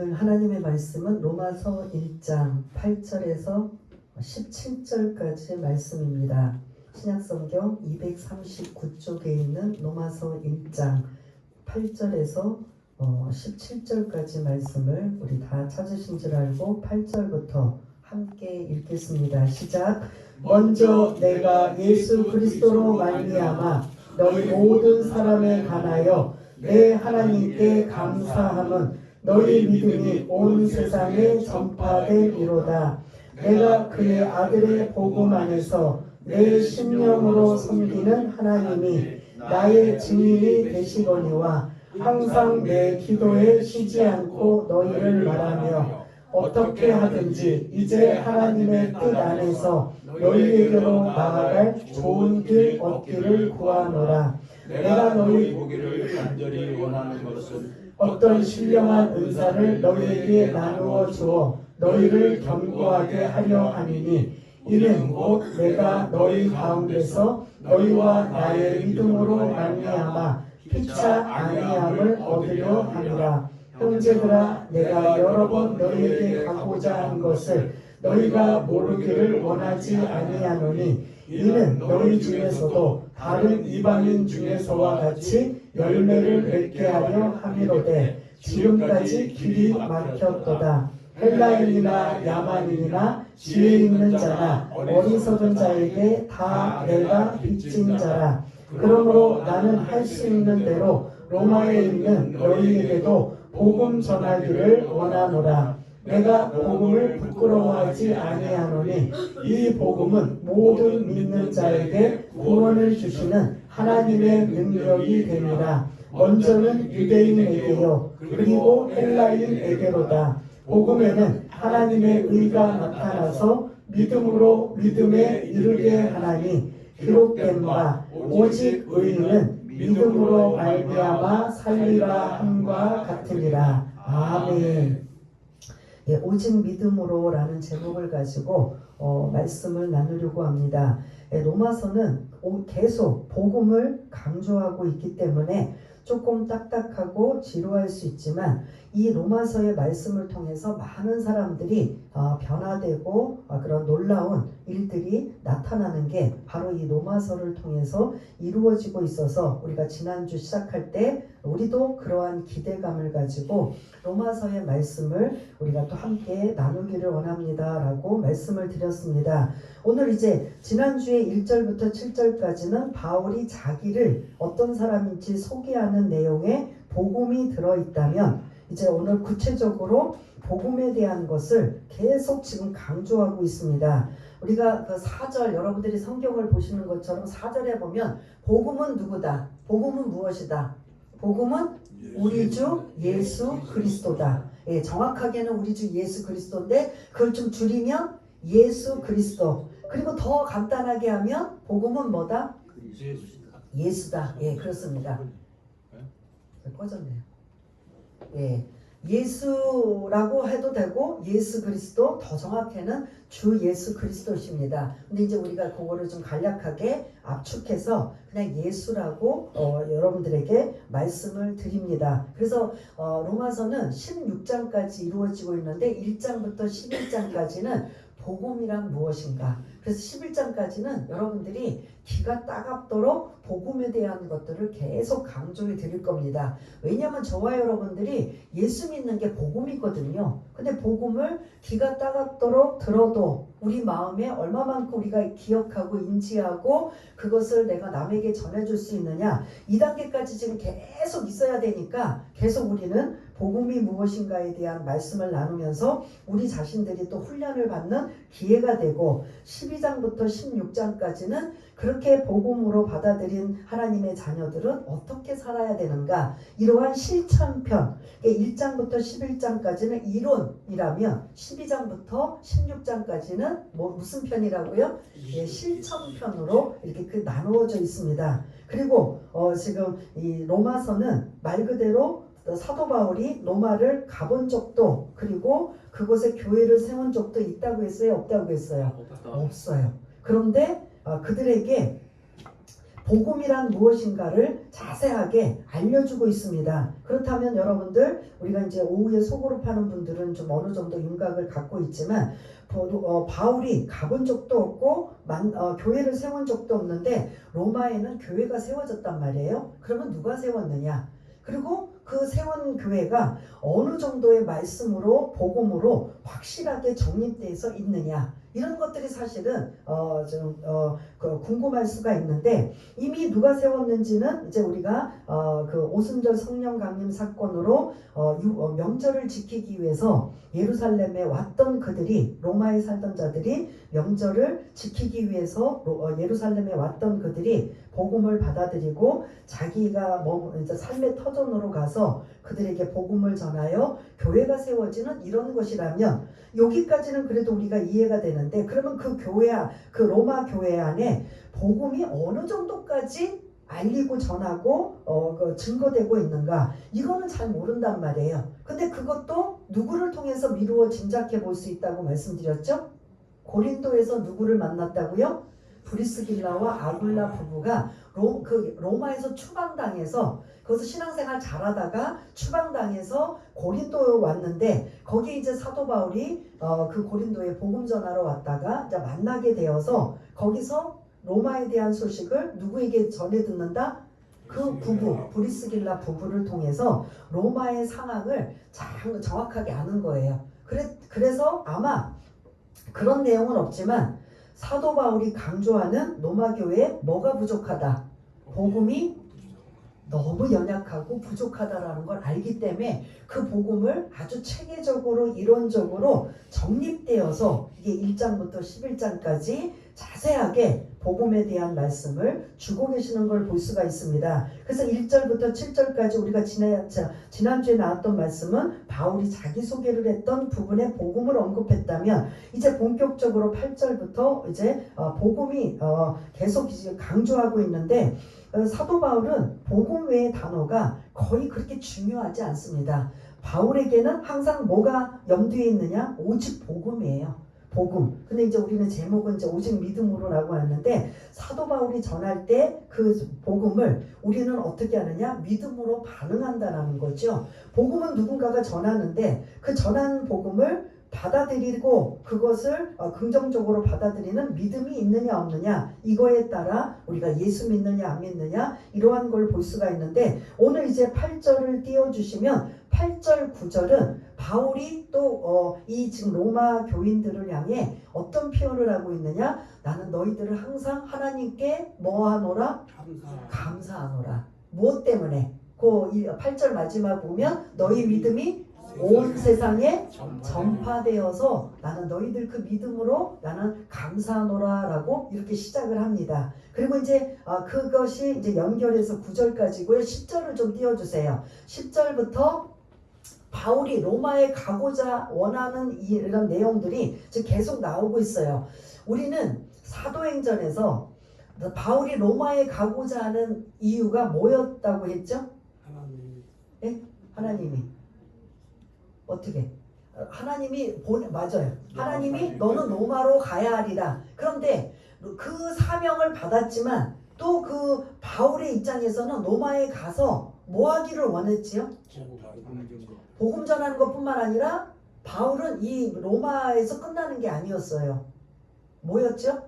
하나님의 말씀은 로마서 1장 8절에서 17절까지 말씀입니다. 신약성경 239쪽에 있는 로마서 1장 8절에서 17절까지 말씀을 우리 다 찾으신 줄 알고 8절부터 함께 읽겠습니다. 시작. 먼저 내가 예수 그리스도로 말미암아 너희 모든 사람에 관하여 내 하나님께 감사함은 너희 믿음이 온 세상에 전파되리로다. 내가 그의 아들의 복음 안에서 내 심령으로 섬기는 하나님이 나의 증인이 되시거니와 항상 내 기도에 쉬지 않고 너희를 말하며 어떻게 하든지 이제 하나님의 뜻 안에서 너희에게로 나아갈 좋은 길 얻기를 구하노라. 내가 너희 보기를 간절히 원하는 것은 어떤 신령한 은사를 너희에게 나누어 주어 너희를 견고하게 하려 함이니 이는 곧 내가 너희 가운데서 너희와 나의 믿음으로 말미암아 피차 아니함을 얻으려 함이라. 형제들아, 내가 여러 번 너희에게 가고자 한 것을 너희가 모르기를 원하지 아니하노니 이는 너희 중에서도 다른 이방인 중에서와 같이 열매를 맺게 하려 함이로되 지금까지 길이 막혔도다. 헬라인이나 야만인이나 지혜 있는 자나 어리석은 자에게 다 내가 빚진 자라. 그러므로 나는 할 수 있는 대로 로마에 있는 너희에게도 복음 전하기를 원하노라. 내가 복음을 부끄러워하지 아니하노니 이 복음은 모든 믿는 자에게 구원을 주시는 하나님의 능력이 되니라. 먼저는 유대인에게요 그리고 헬라인에게로다. 복음에는 하나님의 의가 나타나서 믿음으로 믿음에 이르게 하나니 기록된 바 오직 의인은 믿음으로 말미암아 살리라 함과 같으니라. 아멘. 예, 오직 믿음으로라는 제목을 가지고 말씀을 나누려고 합니다. 로마서는 계속 복음을 강조하고 있기 때문에 조금 딱딱하고 지루할 수 있지만 이 로마서의 말씀을 통해서 많은 사람들이 변화되고 그런 놀라운 일들이 나타나는 게 바로 이 로마서를 통해서 이루어지고 있어서 우리가 지난주 시작할 때 우리도 그러한 기대감을 가지고 로마서의 말씀을 우리가 또 함께 나누기를 원합니다 라고 말씀을 드렸습니다. 오늘 이제 지난주에 1절부터 7절까지는 바울이 자기를 어떤 사람인지 소개하는 내용의 복음이 들어있다면 이제 오늘 구체적으로 복음에 대한 것을 계속 지금 강조하고 있습니다. 우리가 그 4절 여러분들이 성경을 보시는 것처럼 4절에 보면 복음은 누구다? 복음은 무엇이다? 복음은 우리 주 예수 그리스도다. 예, 정확하게는 우리 주 예수 그리스도인데 그걸 좀 줄이면 예수 그리스도. 그리고 더 간단하게 하면 복음은 뭐다? 예수다. 예, 그렇습니다. 꺼졌네요. 예, 예수라고 해도 되고 예수 그리스도, 더 정확히는 주 예수 그리스도십니다. 근데 이제 우리가 그거를 좀 간략하게 압축해서 그냥 예수라고 여러분들에게 말씀을 드립니다. 그래서 로마서는 16장까지 이루어지고 있는데 1장부터 11장까지는 복음이란 무엇인가? 그래서 11장까지는 여러분들이 기가 따갑도록 복음에 대한 것들을 계속 강조해 드릴 겁니다. 왜냐하면 저와 여러분들이 예수 믿는 게 복음이거든요. 근데 복음을 기가 따갑도록 들어도 우리 마음에 얼마만큼 우리가 기억하고 인지하고 그것을 내가 남에게 전해줄 수 있느냐, 이 단계까지 지금 계속 있어야 되니까 계속 우리는 복음이 무엇인가에 대한 말씀을 나누면서 우리 자신들이 또 훈련을 받는 기회가 되고 12장부터 16장까지는 그렇게 복음으로 받아들인 하나님의 자녀들은 어떻게 살아야 되는가, 이러한 실천편, 1장부터 11장까지는 이론이라면 12장부터 16장까지는 무슨 편이라고요? 예, 실천편으로 이렇게 나누어져 있습니다. 그리고 지금 이 로마서는 말 그대로 사도 바울이 로마를 가본 적도, 그리고 그곳에 교회를 세운 적도 있다고 했어요? 없다고 했어요? 없어요. 그런데 그들에게 복음이란 무엇인가를 자세하게 알려주고 있습니다. 그렇다면 여러분들, 우리가 이제 오후에 소그룹 하는 분들은 좀 어느 정도 윤곽을 갖고 있지만 바울이 가본 적도 없고 교회를 세운 적도 없는데 로마에는 교회가 세워졌단 말이에요. 그러면 누가 세웠느냐? 그리고 그 세운 교회가 어느 정도의 말씀으로 복음으로 확실하게 정립돼서 있느냐, 이런 것들이 사실은 궁금할 수가 있는데, 이미 누가 세웠는지는 이제 우리가 그 오순절 성령 강림 사건으로 명절을 지키기 위해서 예루살렘에 왔던 그들이, 로마에 살던 자들이 명절을 지키기 위해서 예루살렘에 왔던 그들이 복음을 받아들이고 자기가 이제 삶의 터전으로 가서 그들에게 복음을 전하여 교회가 세워지는 이런 것이라면, 여기까지는 그래도 우리가 이해가 되는데, 그러면 그 교회, 그 로마 교회 안에 복음이 어느 정도까지 알리고 전하고 증거되고 있는가, 이거는 잘 모른단 말이에요. 근데 그것도 누구를 통해서 미루어 짐작해 볼 수 있다고 말씀드렸죠? 고린도에서 누구를 만났다고요? 브리스길라와 아굴라 부부가 로마에서 추방당해서, 거기서 신앙생활 잘하다가 추방당해서 고린도에 왔는데, 거기 이제 사도 바울이 그 고린도에 복음 전하러 왔다가 이제 만나게 되어서 거기서 로마에 대한 소식을 누구에게 전해 듣는다? 그 부부, 브리스길라 부부를 통해서 로마의 상황을 정확하게 아는 거예요. 그래서 아마 그런 내용은 없지만 사도 바울이 강조하는 로마 교회에 뭐가 부족하다? 복음이 너무 연약하고 부족하다라는 걸 알기 때문에 그 복음을 아주 체계적으로 이론적으로 정립되어서 이게 1장부터 11장까지 자세하게 복음에 대한 말씀을 주고 계시는 걸 볼 수가 있습니다. 그래서 1절부터 7절까지 우리가 지난주에 나왔던 말씀은 바울이 자기소개를 했던 부분에 복음을 언급했다면, 이제 본격적으로 8절부터 이제 복음이 계속 이제 강조하고 있는데, 사도 바울은 복음 외의 단어가 거의 그렇게 중요하지 않습니다. 바울에게는 항상 뭐가 염두에 있느냐? 오직 복음이에요. 복음. 근데 이제 우리는 제목은 이제 오직 믿음으로라고 하는데, 사도 바울이 전할 때 그 복음을 우리는 어떻게 하느냐? 믿음으로 반응한다라는 거죠. 복음은 누군가가 전하는데 그 전한 복음을 받아들이고 그것을 긍정적으로 받아들이는 믿음이 있느냐 없느냐, 이거에 따라 우리가 예수 믿느냐 안 믿느냐, 이러한 걸 볼 수가 있는데, 오늘 이제 8절을 띄워주시면 8절 9절은 바울이 또 이 지금 로마 교인들을 향해 어떤 표현을 하고 있느냐? 나는 너희들을 항상 하나님께 뭐하노라? 감사하노라. 무엇 때문에? 그 8절 마지막 보면 너희 믿음이 온 세상에 전파되어서 나는 너희들 그 믿음으로 나는 감사하노라 라고 이렇게 시작을 합니다. 그리고 이제 그것이 이제 연결해서 9절까지고요. 10절을 좀 띄워주세요. 10절부터 바울이 로마에 가고자 원하는 이런 내용들이 지금 계속 나오고 있어요. 우리는 사도행전에서 바울이 로마에 가고자 하는 이유가 뭐였다고 했죠? 네? 하나님이 어떻게? 하나님이 맞아요. 하나님이 너는 로마로 가야 하리라. 그런데 그 사명을 받았지만 또 그 바울의 입장에서는 로마에 가서 뭐 하기를 원했지요? 복음 전하는 것뿐만 아니라 바울은 이 로마에서 끝나는 게 아니었어요. 뭐였죠?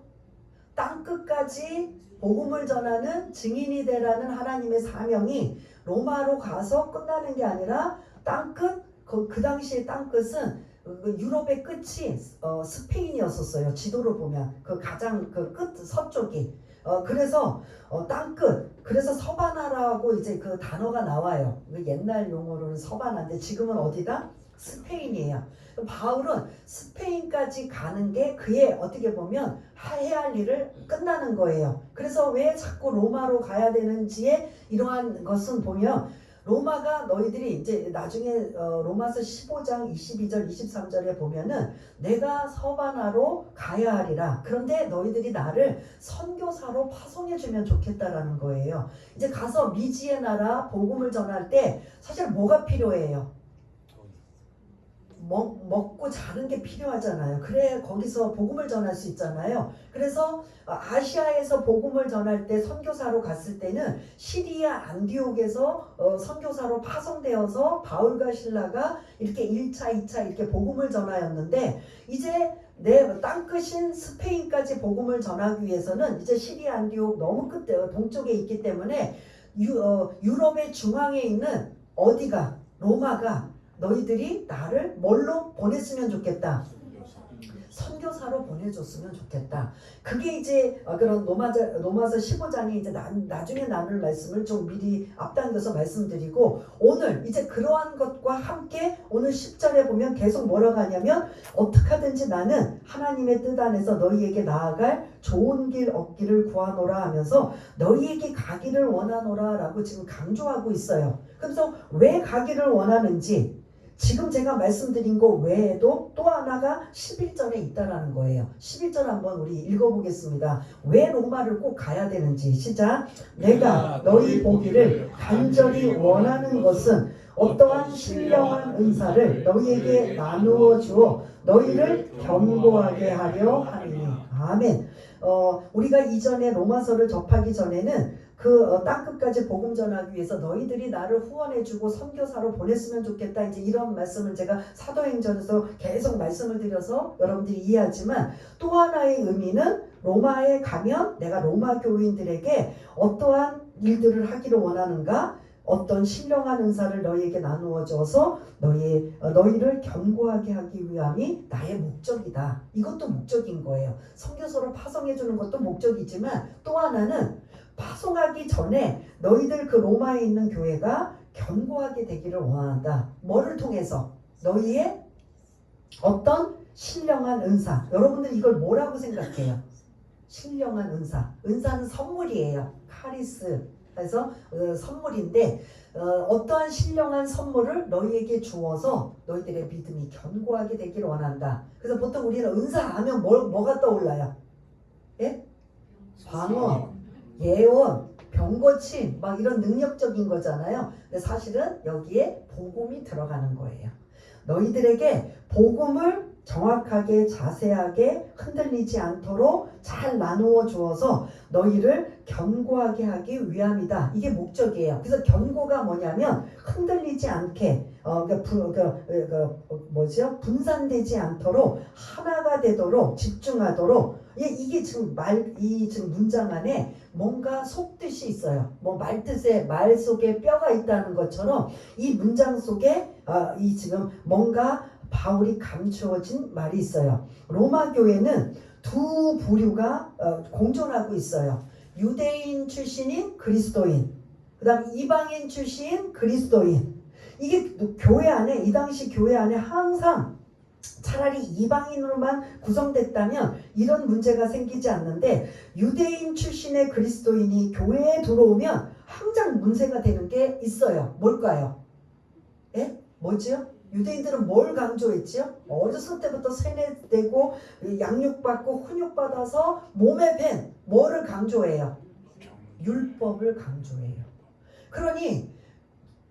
땅끝까지 복음을 전하는 증인이 되라는 하나님의 사명이 로마로 가서 끝나는 게 아니라 땅끝, 그 당시의 땅끝은 유럽의 끝이 스페인이었었어요. 지도로 보면 그 가장 그 끝 서쪽이. 그래서 땅끝, 그래서 서바나라고 이제 그 단어가 나와요. 옛날 용어로는 서바나인데 지금은 어디다? 스페인이에요. 바울은 스페인까지 가는 게 그의 어떻게 보면 해야 할 일을 끝나는 거예요. 그래서 왜 자꾸 로마로 가야 되는지에 이러한 것은 보면, 로마가 너희들이 이제 나중에 로마서 15장 22절 23절에 보면은 내가 서바나로 가야 하리라. 그런데 너희들이 나를 선교사로 파송해 주면 좋겠다라는 거예요. 이제 가서 미지의 나라 복음을 전할 때 사실 뭐가 필요해요? 먹고 자는 게 필요하잖아요. 그래 거기서 복음을 전할 수 있잖아요. 그래서 아시아에서 복음을 전할 때 선교사로 갔을 때는 시리아 안디옥에서 선교사로 파송되어서 바울과 실라가 이렇게 1차, 2차 이렇게 복음을 전하였는데 이제 내 땅끝인 스페인까지 복음을 전하기 위해서는 이제 시리아 안디옥 너무 끝 동쪽에 있기 때문에 유럽의 중앙에 있는 어디가 로마가 너희들이 나를 뭘로 보냈으면 좋겠다. 선교사로 보내줬으면 좋겠다. 그게 이제 그런 로마서 15장에 이제 나중에 나눌 말씀을 좀 미리 앞당겨서 말씀드리고 오늘 이제 그러한 것과 함께 오늘 10절에 보면 계속 뭐라고 하냐면 어떻게 하든지 나는 하나님의 뜻 안에서 너희에게 나아갈 좋은 길 얻기를 구하노라 하면서 너희에게 가기를 원하노라 라고 지금 강조하고 있어요. 그래서 왜 가기를 원하는지 지금 제가 말씀드린 거 외에도 또 하나가 11절에 있다라는 거예요. 11절 한번 우리 읽어보겠습니다. 왜 로마를 꼭 가야 되는지. 시작. 내가 너희 보기를 간절히 원하는 것은 어떠한 신령한 은사를 너희에게 나누어 주어 너희를 견고하게 하려 하니. 아멘. 우리가 이전에 로마서를 접하기 전에는 그 땅끝까지 복음 전하기 위해서 너희들이 나를 후원해주고 선교사로 보냈으면 좋겠다. 이제 이런 말씀을 제가 사도행전에서 계속 말씀을 드려서 여러분들이 이해하지만 또 하나의 의미는 로마에 가면 내가 로마 교인들에게 어떠한 일들을 하기를 원하는가? 어떤 신령한 은사를 너희에게 나누어 줘서 너희를 견고하게 하기 위함이 나의 목적이다. 이것도 목적인 거예요. 선교사로 파송해 주는 것도 목적이지만 또 하나는 파송하기 전에 너희들 그 로마에 있는 교회가 견고하게 되기를 원한다. 뭐를 통해서? 너희의 어떤 신령한 은사. 여러분들 이걸 뭐라고 생각해요? 신령한 은사. 은사는 선물이에요. 카리스. 그래서 선물인데 어떠한 신령한 선물을 너희에게 주어서 너희들의 믿음이 견고하게 되기를 원한다. 그래서 보통 우리는 은사 하면 뭐가 떠올라요? 예? 방언, 예언, 병고침 막 이런 능력적인 거잖아요. 근데 사실은 여기에 복음이 들어가는 거예요. 너희들에게 복음을 정확하게 자세하게 흔들리지 않도록 잘 나누어 주어서 너희를 견고하게 하기 위함이다. 이게 목적이에요. 그래서 견고가 뭐냐면 흔들리지 않게 분산되지 않도록 하나가 되도록 집중하도록 이게 지금 지금 문장 안에 뭔가 속뜻이 있어요. 뭐 말뜻에 말 속에 뼈가 있다는 것처럼 이 문장 속에 이 지금 뭔가 바울이 감추어진 말이 있어요. 로마 교회는 두 부류가 공존하고 있어요. 유대인 출신인 그리스도인, 그 다음 이방인 출신 그리스도인. 이게 교회 안에 이 당시 교회 안에 항상 차라리 이방인으로만 구성됐다면 이런 문제가 생기지 않는데 유대인 출신의 그리스도인이 교회에 들어오면 항상 문제가 되는 게 있어요. 뭘까요? 예? 뭐지요? 유대인들은 뭘 강조했지요? 어렸을 때부터 세뇌되고 양육받고 훈육받아서 몸에 밴 뭐를 강조해요? 율법을 강조해요. 그러니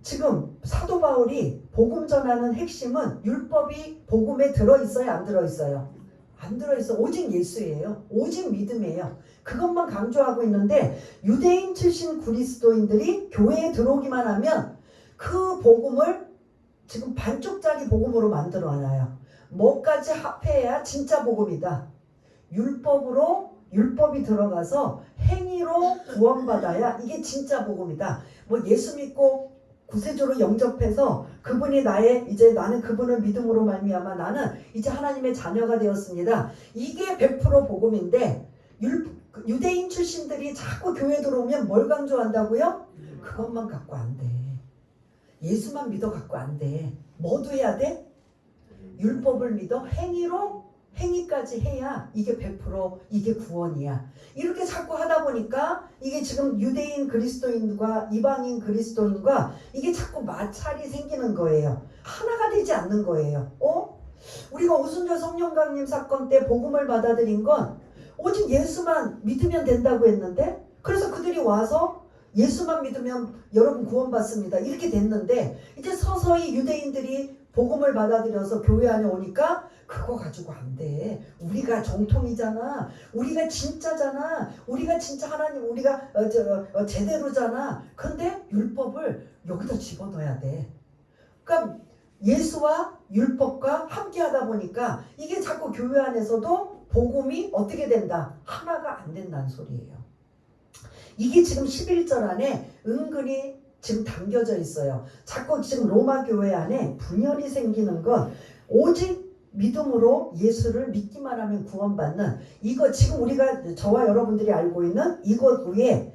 지금 사도 바울이 복음 전하는 핵심은 율법이 복음에 들어있어요? 안 들어있어요? 안 들어있어. 오직 예수예요. 오직 믿음이에요. 그것만 강조하고 있는데 유대인 출신 그리스도인들이 교회에 들어오기만 하면 그 복음을 지금 반쪽짜리 복음으로 만들어놔요. 뭐까지 합해야 진짜 복음이다. 율법이 들어가서 행위로 구원받아야 이게 진짜 복음이다. 뭐 예수 믿고 구세주로 영접해서 그분이 이제 나는 그분을 믿음으로 말미암아 나는 이제 하나님의 자녀가 되었습니다. 이게 100% 복음인데 유대인 출신들이 자꾸 교회 들어오면 뭘 강조한다고요? 그것만 갖고 안 돼. 예수만 믿어 갖고 안 돼. 뭐도 해야 돼? 율법을 믿어 행위까지 해야 이게 100% 이게 구원이야. 이렇게 자꾸 하다 보니까 이게 지금 유대인 그리스도인과 이방인 그리스도인과 이게 자꾸 마찰이 생기는 거예요. 하나가 되지 않는 거예요. 우리가 오순절 성령 강림 사건 때 복음을 받아들인 건 오직 예수만 믿으면 된다고 했는데 그래서 그들이 와서 예수만 믿으면 여러분 구원받습니다. 이렇게 됐는데 이제 서서히 유대인들이 복음을 받아들여서 교회 안에 오니까 그거 가지고 안 돼. 우리가 정통이잖아. 우리가 진짜잖아. 우리가 진짜 하나님 우리가 제대로잖아. 근데 율법을 여기다 집어넣어야 돼. 그러니까 예수와 율법과 함께 하다 보니까 이게 자꾸 교회 안에서도 복음이 어떻게 된다? 하나가 안 된다는 소리예요. 이게 지금 11절 안에 은근히 지금 담겨져 있어요. 자꾸 지금 로마 교회 안에 분열이 생기는 건 오직 믿음으로 예수를 믿기만 하면 구원받는 이거 지금 우리가 저와 여러분들이 알고 있는 이것 위에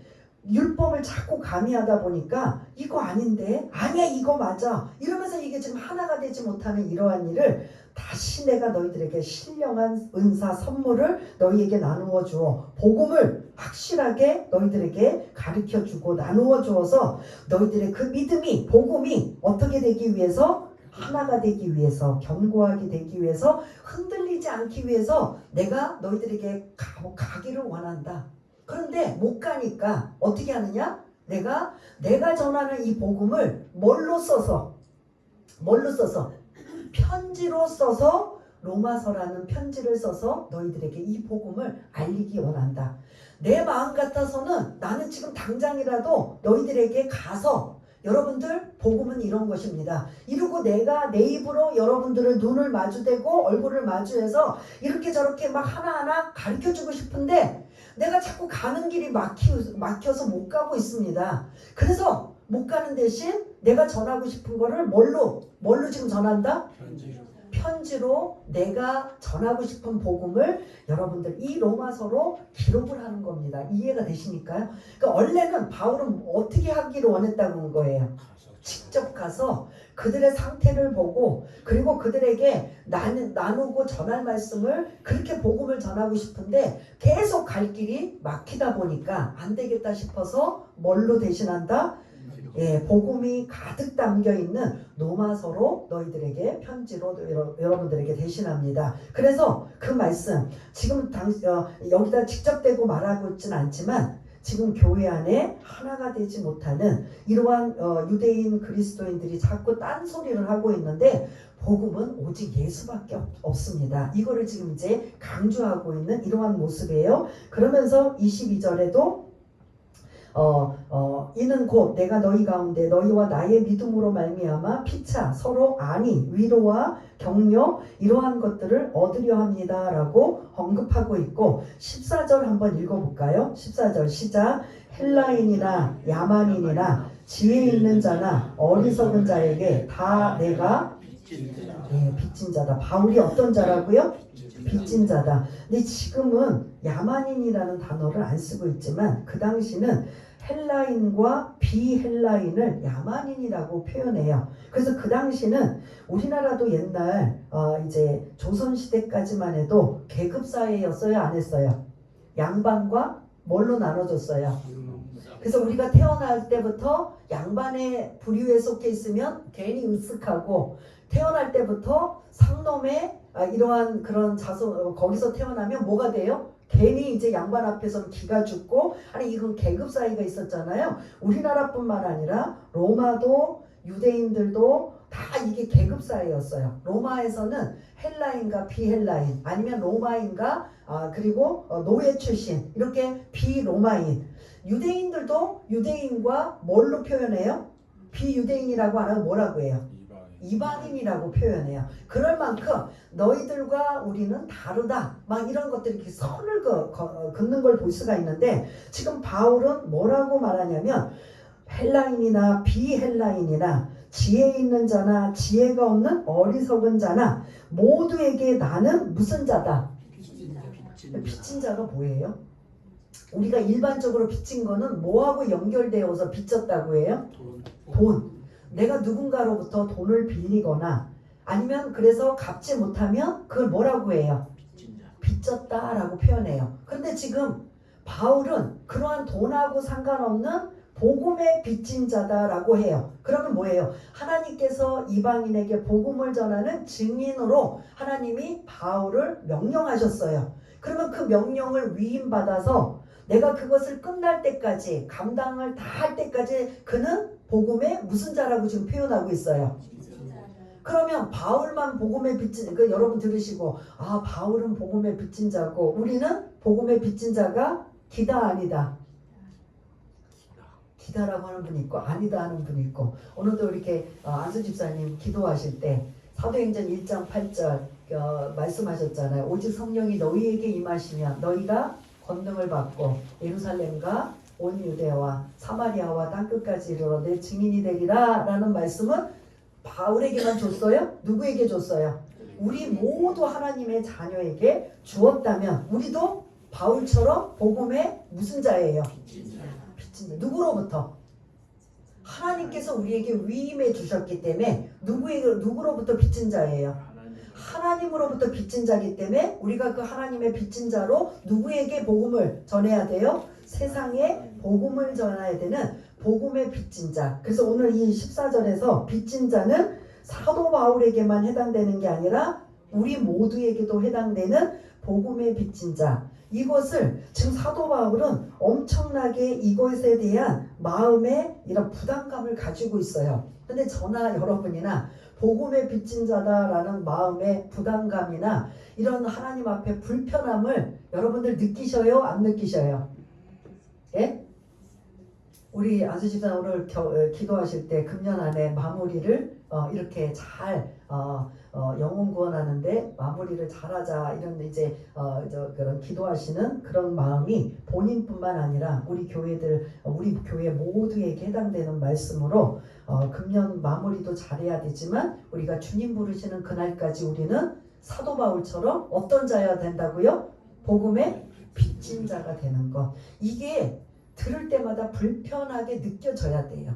율법을 자꾸 가미하다 보니까 이거 아닌데 아니야 이거 맞아 이러면서 이게 지금 하나가 되지 못하는 이러한 일을 다시 내가 너희들에게 신령한 은사 선물을 너희에게 나누어 주어 복음을 확실하게 너희들에게 가르쳐 주고 나누어 주어서 너희들의 그 믿음이 복음이 어떻게 되기 위해서 하나가 되기 위해서 견고하게 되기 위해서 흔들리지 않기 위해서 내가 너희들에게 가기를 원한다. 그런데 못 가니까 어떻게 하느냐? 내가 전하는 이 복음을 뭘로 써서 편지로 써서 로마서라는 편지를 써서 너희들에게 이 복음을 알리기 원한다. 내 마음 같아서는 나는 지금 당장이라도 너희들에게 가서 여러분들 복음은 이런 것입니다. 이러고 내가 내 입으로 여러분들을 눈을 마주대고 얼굴을 마주해서 이렇게 저렇게 막 하나하나 가르쳐주고 싶은데 내가 자꾸 가는 길이 막혀서 못 가고 있습니다. 그래서 못 가는 대신 내가 전하고 싶은 거를 뭘로 지금 전한다? 편지로 내가 전하고 싶은 복음을 여러분들 이 로마서로 기록을 하는 겁니다. 이해가 되시니까요? 그러니까 원래는 바울은 어떻게 하기를 원했다는 거예요. 직접 가서 그들의 상태를 보고 그리고 그들에게 나누고 전할 말씀을 그렇게 복음을 전하고 싶은데 계속 갈 길이 막히다 보니까 안 되겠다 싶어서 뭘로 대신한다? 복음이 가득 담겨있는 로마서로 너희들에게 편지로 여러분들에게 대신합니다. 그래서 그 말씀 지금 여기다 직접 대고 말하고 있지는 않지만 지금 교회 안에 하나가 되지 못하는 이러한 유대인 그리스도인들이 자꾸 딴소리를 하고 있는데 복음은 오직 예수밖에 없습니다. 이거를 지금 이제 강조하고 있는 이러한 모습이에요. 그러면서 22절에도 이는 곧 내가 너희 가운데 너희와 나의 믿음으로 말미암아 피차 서로 안위 위로와 격려 이러한 것들을 얻으려 합니다 라고 언급하고 있고 14절 한번 읽어볼까요? 14절 시작. 헬라인이나 야만인이나 지혜 있는 자나 어리석은 자에게 다 내가 빚진 자다. 바울이 어떤 자라고요? 빚진 자다. 근데 지금은 야만인이라는 단어를 안 쓰고 있지만 그 당시는 헬라인과 비헬라인을 야만인이라고 표현해요. 그래서 그 당시는 우리나라도 옛날 이제 조선시대까지만 해도 계급사회였어요? 안 했어요? 양반과 뭘로 나눠졌어요? 그래서 우리가 태어날 때부터 양반의 부류에 속해 있으면 괜히 으쓱하고 태어날 때부터 상놈의 이러한 그런 자손 거기서 태어나면 뭐가 돼요? 괜히 이제 양반 앞에서는 기가 죽고 아니 이건 계급 사이가 있었잖아요. 우리나라뿐만 아니라 로마도 유대인들도 다 이게 계급 사이였어요. 로마에서는 헬라인과 비헬라인 아니면 로마인과 그리고 노예 출신 이렇게 비로마인 유대인들도 유대인과 뭘로 표현해요? 비유대인이라고 안 하고 뭐라고 해요? 이방인이라고 표현해요. 그럴 만큼 너희들과 우리는 다르다. 막 이런 것들이 이렇게 선을 긋는 걸 볼 수가 있는데 지금 바울은 뭐라고 말하냐면 헬라인이나 비헬라인이나 지혜 있는 자나 지혜가 없는 어리석은 자나 모두에게 나는 무슨 자다? 빚진 자가 뭐예요? 우리가 일반적으로 빚진 거는 뭐하고 연결되어서 빚졌다고 해요? 돈. 내가 누군가로부터 돈을 빌리거나 아니면 그래서 갚지 못하면 그걸 뭐라고 해요? 빚졌다라고 표현해요. 그런데 지금 바울은 그러한 돈하고 상관없는 복음의 빚진 자다라고 해요. 그러면 뭐예요? 하나님께서 이방인에게 복음을 전하는 증인으로 하나님이 바울을 명령하셨어요. 그러면 그 명령을 위임받아서 내가 그것을 끝날 때까지 감당을 다 할 때까지 그는 복음의 무슨 자라고 지금 표현하고 있어요. 그러면 바울만 복음의 빚진, 그 여러분 들으시고 아 바울은 복음의 빚진 자고 우리는 복음의 빚진 자가 기다 아니다. 기다라고 하는 분이 있고 아니다 하는 분이 있고 오늘도 이렇게 안수 집사님 기도하실 때 사도행전 1장 8절 말씀하셨잖아요. 오직 성령이 너희에게 임하시면 너희가 권능을 받고 예루살렘과 온 유대와 사마리아와 땅끝까지 이르러 내 증인이 되리라 라는 말씀은 바울에게만 줬어요? 누구에게 줬어요? 우리 모두 하나님의 자녀에게 주었다면 우리도 바울처럼 복음의 무슨 자예요? 빚진 자. 누구로부터? 하나님께서 우리에게 위임해 주셨기 때문에 누구로부터 빚진 자예요? 하나님으로부터 빚진 자이기 때문에 우리가 그 하나님의 빚진 자로 누구에게 복음을 전해야 돼요? 세상에 복음을 전해야 되는 복음의 빚진 자. 그래서 오늘 이 14절에서 빚진 자는 사도 바울에게만 해당되는 게 아니라 우리 모두에게도 해당되는 복음의 빚진 자. 이것을 지금 사도 바울은 엄청나게 이것에 대한 마음의 이런 부담감을 가지고 있어요. 근데 저나 여러분이나 복음의 빚진 자다라는 마음의 부담감이나 이런 하나님 앞에 불편함을 여러분들 느끼셔요? 안 느끼셔요? 예? 우리 안수 집사 오늘 기도하실 때 금년 안에 마무리를 이렇게 잘 영혼 구원하는데 마무리를 잘하자 이런 이제 그런 기도하시는 그런 마음이 본인뿐만 아니라 우리 교회들 우리 교회 모두에게 해당되는 말씀으로 금년 마무리도 잘해야 되지만 우리가 주님 부르시는 그날까지 우리는 사도 바울처럼 어떤 자여야 된다고요? 복음의 빚진 자가 되는 것. 이게 들을 때마다 불편하게 느껴져야 돼요.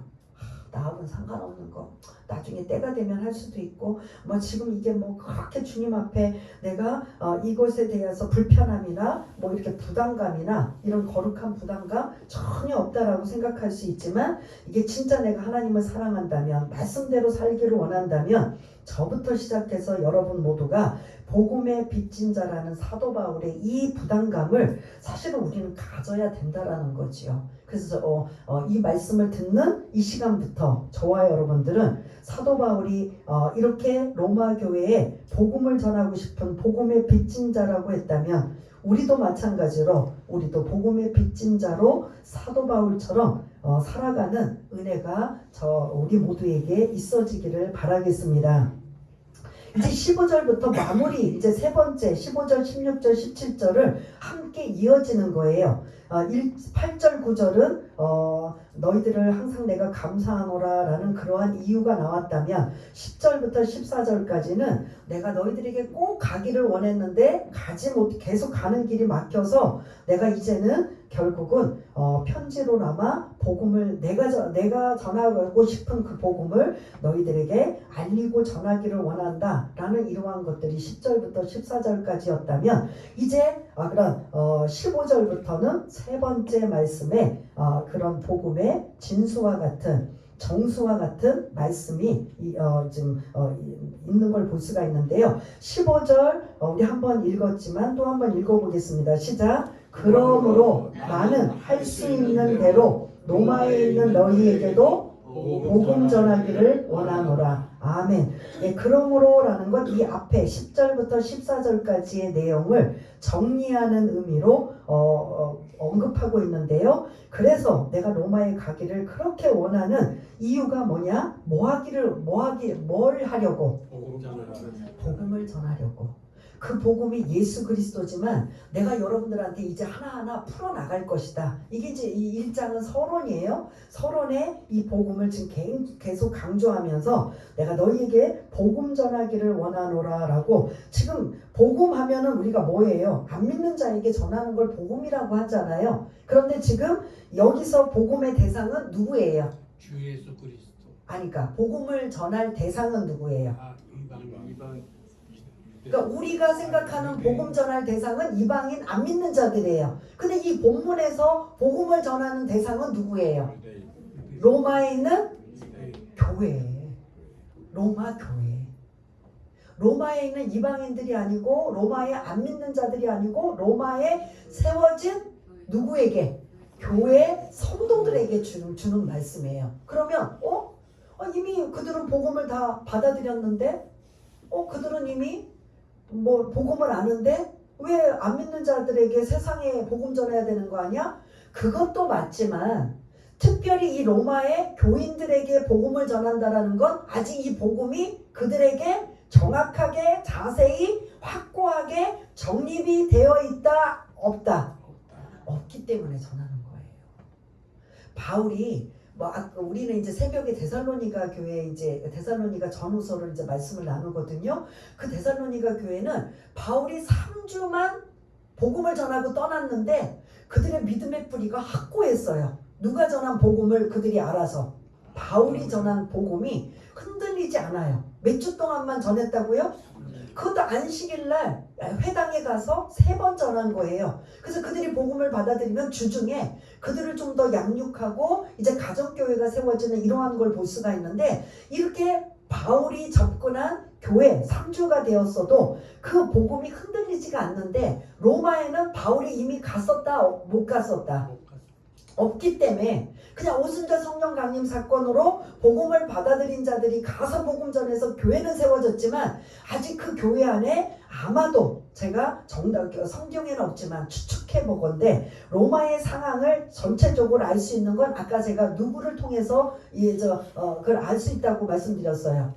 나하고는 상관없는 거 나중에 때가 되면 할 수도 있고 뭐 지금 이게 뭐 그렇게 주님 앞에 내가 이것에 대해서 불편함이나 뭐 이렇게 부담감이나 이런 거룩한 부담감 전혀 없다라고 생각할 수 있지만 이게 진짜 내가 하나님을 사랑한다면 말씀대로 살기를 원한다면 저부터 시작해서 여러분 모두가 복음의 빚진 자라는 사도 바울의 이 부담감을 사실은 우리는 가져야 된다라는 거지요. 그래서 이 말씀을 듣는 이 시간부터 저와 여러분들은 사도 바울이 이렇게 로마 교회에 복음을 전하고 싶은 복음의 빚진 자라고 했다면 우리도 마찬가지로 우리도 복음의 빚진 자로 사도 바울처럼 살아가는 은혜가 우리 모두에게 있어지기를 바라겠습니다. 이제 15절부터 마무리 이제 세 번째 15절 16절 17절을 함께 이어지는 거예요. 8절 9절은 너희들을 항상 내가 감사하노라 라는 그러한 이유가 나왔다면 10절부터 14절까지는 내가 너희들에게 꼭 가기를 원했는데 가지 못 계속 가는 길이 막혀서 내가 이제는 결국은 편지로나마 복음을 내가 전하고 싶은 그 복음을 너희들에게 알리고 전하기를 원한다 라는 이러한 것들이 10절부터 14절까지였다면 이제 그런 15절부터는 세 번째 말씀에 그런 복음의 진수와 같은 정수와 같은 말씀이 지금 있는 걸 볼 수가 있는데요. 15절 우리 한번 읽었지만 또 한번 읽어보겠습니다. 시작. 그러므로 나는 할 수 있는 대로 로마에 있는 너희에게도 복음 전하기를 원하노라. 아멘. 예, 그러므로라는 건 이 앞에 10절부터 14절까지의 내용을 정리하는 의미로 언급하고 있는데요. 그래서 내가 로마에 가기를 그렇게 원하는 이유가 뭐냐? 뭘 하려고? 복음을 전하려고. 그 복음이 예수 그리스도지만 내가 여러분들한테 이제 하나하나 풀어나갈 것이다. 이게 이제 이 1장은 서론이에요. 서론에 이 복음을 지금 계속 강조하면서 내가 너희에게 복음 전하기를 원하노라 라고 지금 복음 하면은 우리가 뭐예요? 안 믿는 자에게 전하는 걸 복음이라고 하잖아요. 그런데 지금 여기서 복음의 대상은 누구예요? 주 예수 그리스도. 아니 그러니까 복음을 전할 대상은 누구예요? 이방. 그러니까 우리가 생각하는 복음 전할 대상은 이방인 안 믿는 자들이에요. 근데 이 본문에서 복음을 전하는 대상은 누구예요? 로마에 있는 교회. 로마 교회. 로마에 있는 이방인들이 아니고 로마에 안 믿는 자들이 아니고 로마에 세워진 누구에게? 교회 성도들에게 주는 말씀이에요. 그러면 이미 그들은 복음을 다 받아들였는데 그들은 이미 뭐 복음을 아는데 왜 안 믿는 자들에게 세상에 복음 전해야 되는 거 아니야? 그것도 맞지만 특별히 이 로마의 교인들에게 복음을 전한다라는 건 아직 이 복음이 그들에게 정확하게 자세히 확고하게 정립이 되어 있다 없다? 없기 때문에 전하는 거예요. 바울이 우리는 이제 새벽에 데살로니가 교회 이제 데살로니가 전후서를 이제 말씀을 나누거든요. 그 데살로니가 교회는 바울이 3주만 복음을 전하고 떠났는데 그들의 믿음의 뿌리가 확고했어요. 누가 전한 복음을 그들이 알아서 바울이 전한 복음이 흔들리지 않아요. 몇 주 동안만 전했다고요? 그것도 안식일날 회당에 가서 3번 전한 거예요. 그래서 그들이 복음을 받아들이면 주중에 그들을 좀 더 양육하고 이제 가정교회가 세워지는 이러한 걸 볼 수가 있는데 이렇게 바울이 접근한 교회 3주가 되었어도 그 복음이 흔들리지가 않는데 로마에는 바울이 이미 갔었다 못 갔었다? 없기 때문에 그냥 오순절 성령 강림 사건으로 복음을 받아들인 자들이 가서 복음 전해서 교회는 세워졌지만 아직 그 교회 안에 아마도 제가 정답 성경에는 없지만 추측해 보건데 로마의 상황을 전체적으로 알 수 있는 건 아까 제가 누구를 통해서 그걸 알 수 있다고 말씀드렸어요.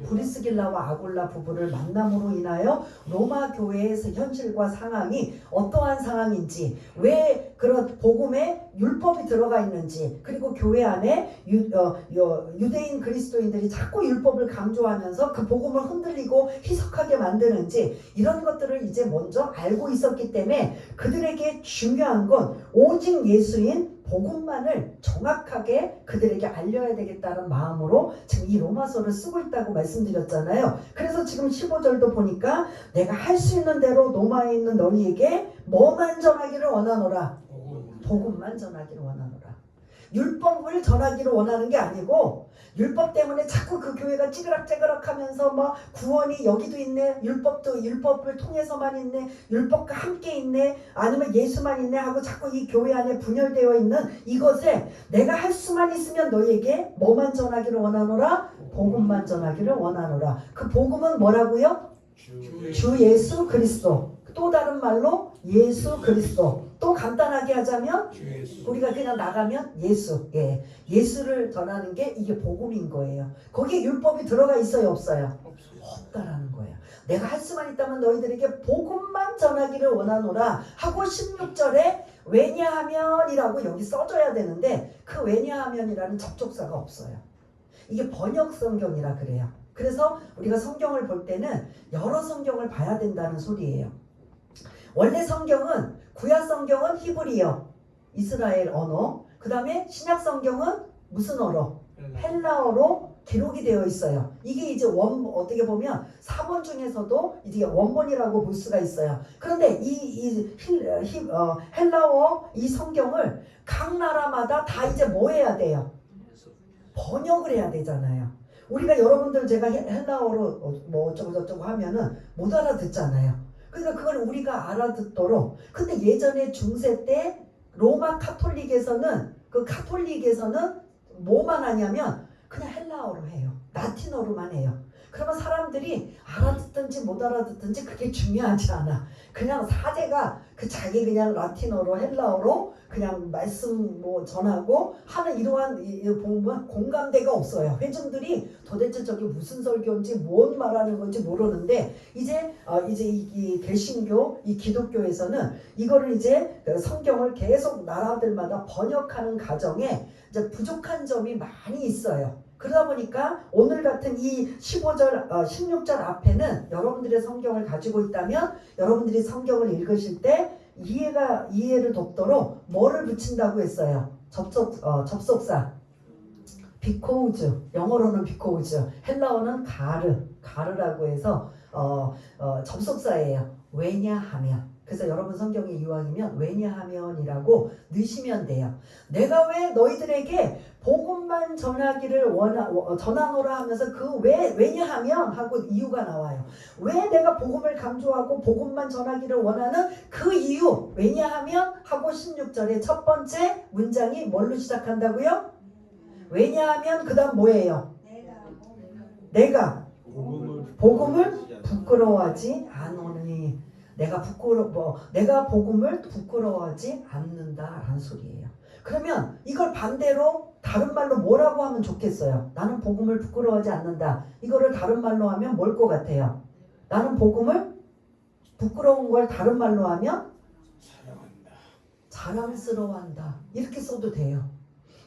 브리스길라와 아굴라 부부를 만남으로 인하여 로마 교회의 현실과 상황이 어떠한 상황인지, 왜 그런 복음에 율법이 들어가 있는지, 그리고 교회 안에 유대인 그리스도인들이 자꾸 율법을 강조하면서 그 복음을 흔들리고 희석하게 만드는지 이런 것들을 이제 먼저 알고 있었기 때문에 그들에게 중요한 건 오직 예수인 복음만을 정확하게 그들에게 알려야 되겠다는 마음으로 지금 이 로마서를 쓰고 있다고 말씀드렸잖아요. 그래서 지금 15절도 보니까 내가 할 수 있는 대로 로마에 있는 너희에게 뭐만 전하기를 원하노라. 복음만 전하기를 원하노라. 율법을 전하기를 원하는 게 아니고 율법 때문에 자꾸 그 교회가 찌그락찌그락 하면서 막 구원이 여기도 있네, 율법도 율법을 통해서만 있네, 율법과 함께 있네, 아니면 예수만 있네 하고 자꾸 이 교회 안에 분열되어 있는 이것에 내가 할 수만 있으면 너희에게 뭐만 전하기를 원하노라? 복음만 전하기를 원하노라. 그 복음은 뭐라고요? 주 예수 그리스도. 또 다른 말로 예수 그리스도. 또 간단하게 하자면 우리가 그냥 나가면 예수. 예수를 전하는 게 이게 복음인 거예요. 거기에 율법이 들어가 있어요, 없어요? 없다라는 거예요. 내가 할 수만 있다면 너희들에게 복음만 전하기를 원하노라 하고 16절에 왜냐하면이라고 여기 써줘야 되는데 그 왜냐하면이라는 접속사가 없어요. 이게 번역 성경이라 그래요. 그래서 우리가 성경을 볼 때는 여러 성경을 봐야 된다는 소리예요. 원래 성경은 구약 성경은 히브리어, 이스라엘 언어, 그 다음에 신약 성경은 무슨 언어? 헬라어로 기록이 되어 있어요. 이게 이제 어떻게 보면 사본 중에서도 이제 원본이라고 볼 수가 있어요. 그런데 헬라어 이 성경을 각 나라마다 다 이제 뭐 해야 돼요? 번역을 해야 되잖아요. 우리가 여러분들 제가 헬라어로 뭐 어쩌고 저쩌고 하면은 못 알아듣잖아요. 그러니까 그걸 우리가 알아듣도록. 근데 예전에 중세 때 로마 카톨릭에서는 뭐만 하냐면 그냥 헬라어로 해요. 라틴어로만 해요. 그러면 사람들이 알아듣든지 못 알아듣든지 그게 중요하지 않아. 그냥 사제가 자기 그냥 라틴어로 헬라어로 그냥 말씀 전하고 하는 이러한 보면 공감대가 없어요. 회중들이 도대체 저게 무슨 설교인지 뭔 말하는 건지 모르는데 이제 이 개신교 이 기독교에서는 이거를 이제 성경을 계속 나라들마다 번역하는 과정에 이제 부족한 점이 많이 있어요. 그러다 보니까 오늘 같은 이 16절 앞에는 여러분들의 성경을 가지고 있다면 여러분들이 성경을 읽으실 때 이해를 돕도록 뭐를 붙인다고 했어요? 접속사. because, 영어로는 because, 헬라어는 가르라고 해서 접속사예요. 왜냐하면. 그래서 여러분 성경이 이왕이면 왜냐하면이라고 넣으시면 돼요. 내가 왜 너희들에게 복음만 전하기를 전하노라 하면서 그 왜냐하면 하고 이유가 나와요. 왜 내가 복음을 강조하고 복음만 전하기를 원하는 그 이유 왜냐하면 하고 16절의 첫 번째 문장이 뭘로 시작한다고요? 왜냐하면 그 다음 뭐예요? 내가 복음을 복음을 부끄러워하지 않으니 내가 복음을 부끄러워하지 않는다라는 소리예요. 그러면 이걸 반대로 다른 말로 뭐라고 하면 좋겠어요? 나는 복음을 부끄러워하지 않는다. 이거를 다른 말로 하면 뭘 것 같아요? 나는 복음을 부끄러운 걸 다른 말로 하면 사랑한다. 자랑스러워한다. 이렇게 써도 돼요.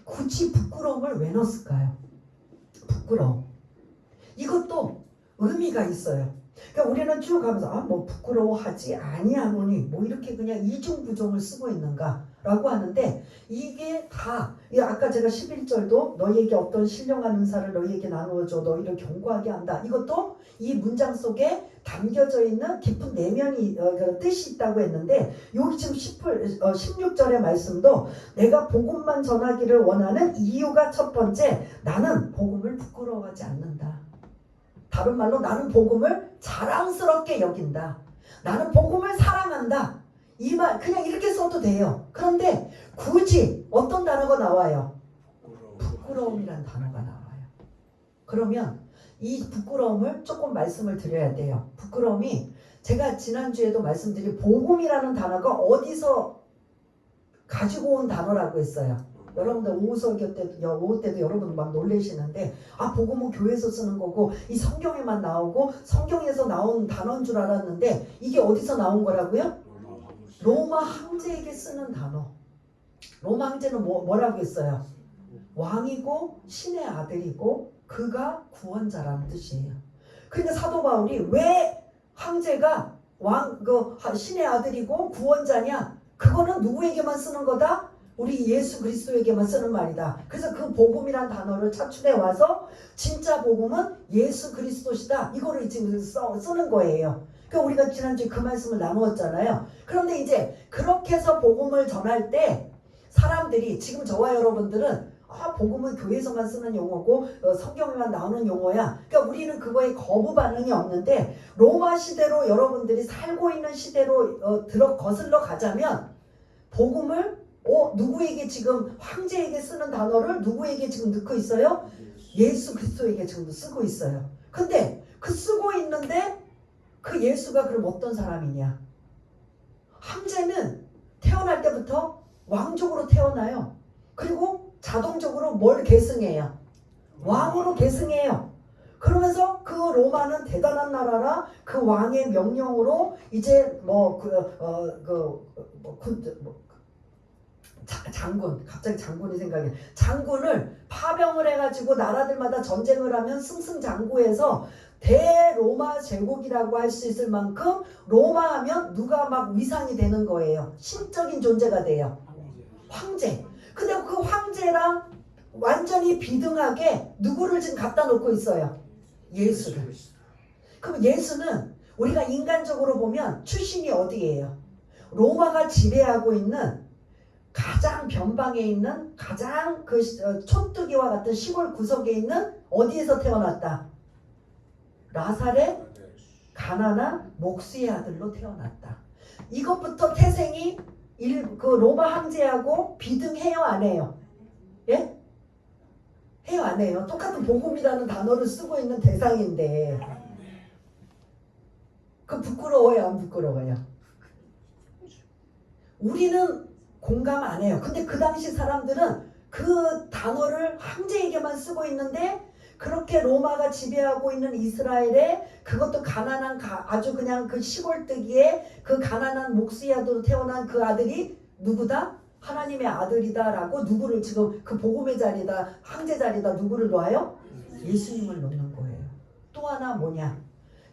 굳이 부끄러움을 왜 넣었을까요? 부끄러움. 이것도 의미가 있어요. 그러니까 우리는 쭉 가면서 뭐 부끄러워하지 아니하노니 뭐 이렇게 그냥 이중부정을 쓰고 있는가라고 하는데 이게 다 아까 제가 11절도 너희에게 어떤 신령한 은사를 너희에게 나누어줘 너희를 견고하게 한다. 이것도 이 문장 속에 담겨져 있는 깊은 내면이 뜻이 있다고 했는데 여기 지금 16절의 말씀도 내가 복음만 전하기를 원하는 이유가 첫 번째 나는 복음을 부끄러워하지 않는다. 다른 말로 나는 복음을 자랑스럽게 여긴다. 나는 복음을 사랑한다. 이 말 그냥 이렇게 써도 돼요. 그런데 굳이 어떤 단어가 나와요? 부끄러움이라는 단어가 나와요. 그러면 이 부끄러움을 조금 말씀을 드려야 돼요. 부끄러움이 제가 지난주에도 말씀드린 복음이라는 단어가 어디서 가지고 온 단어라고 했어요. 여러분들 오후 때도 여러분 막 놀라시는데 복음은 교회에서 쓰는 거고 이 성경에만 나오고 성경에서 나온 단어인 줄 알았는데 이게 어디서 나온 거라고요? 로마 황제에게 쓰는 단어. 로마 황제는 뭐라고 했어요? 왕이고 신의 아들이고 그가 구원자라는 뜻이에요. 그러니까 사도 바울이 왜 황제가 신의 아들이고 구원자냐? 그거는 누구에게만 쓰는 거다? 우리 예수 그리스도에게만 쓰는 말이다. 그래서 그 복음이란 단어를 차출해 와서 진짜 복음은 예수 그리스도시다. 이거를 지금 쓰는 거예요. 그러니까 우리가 지난주에 그 말씀을 나누었잖아요. 그런데 이제 그렇게 해서 복음을 전할 때 사람들이 지금 저와 여러분들은 복음은 교회에서만 쓰는 용어고 성경에만 나오는 용어야. 그러니까 우리는 그거에 거부 반응이 없는데 로마 시대로 여러분들이 살고 있는 시대로 거슬러 가자면 복음을 누구에게 지금 황제에게 쓰는 단어를 누구에게 지금 넣고 있어요? 예수 그리스도에게 지금 쓰고 있어요. 근데 그 쓰고 있는데 그 예수가 그럼 어떤 사람이냐? 황제는 태어날 때부터 왕족으로 태어나요. 그리고 자동적으로 뭘 계승해요? 왕으로 계승해요. 그러면서 그 로마는 대단한 나라라 그 왕의 명령으로 이제 장군, 갑자기 장군이 생각이 나. 장군을 파병을 해가지고 나라들마다 전쟁을 하면 승승장구해서 대로마 제국이라고 할 수 있을 만큼 로마 하면 누가 막 위상이 되는 거예요. 신적인 존재가 돼요. 황제. 근데 그 황제랑 완전히 비등하게 누구를 지금 갖다 놓고 있어요? 예수를. 그럼 예수는 우리가 인간적으로 보면 출신이 어디예요? 로마가 지배하고 있는 가장 변방에 있는 가장 촌뜨기와 같은 시골 구석에 있는 어디에서 태어났다? 나사렛 가나안 목수의 아들로 태어났다. 이것부터 태생이 그 로마 황제하고 비등해요 안 해요? 예? 해요 안 해요? 똑같은 복음이라는 단어를 쓰고 있는 대상인데 그 부끄러워요 안 부끄러워요? 우리는 공감 안 해요. 근데 그 당시 사람들은 그 단어를 황제에게만 쓰고 있는데 그렇게 로마가 지배하고 있는 이스라엘에 그것도 가난한 아주 그냥 그 시골뜨기에 그 가난한 목수의 아들로 태어난 그 아들이 누구다? 하나님의 아들이다라고 누구를 지금 그 복음의 자리다 황제 자리다 누구를 놓아요? 예수님을 놓는 거예요. 또 하나 뭐냐?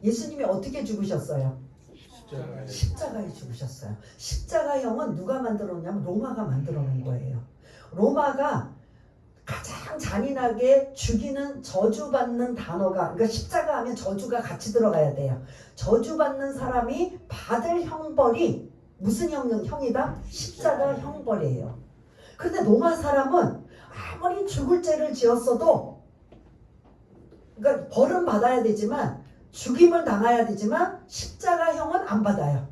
예수님이 어떻게 죽으셨어요? 십자가에 죽으셨어요. 십자가형은 누가 만들어 놓냐면 로마가 만들어 놓은 거예요. 로마가 가장 잔인하게 죽이는 저주받는 단어가 그러니까 십자가 하면 저주가 같이 들어가야 돼요. 저주받는 사람이 받을 형벌이 무슨 형이다? 십자가 형벌이에요. 그런데 로마 사람은 아무리 죽을 죄를 지었어도 그러니까 벌은 받아야 되지만 죽임을 당해야 되지만 십자가형은 안 받아요.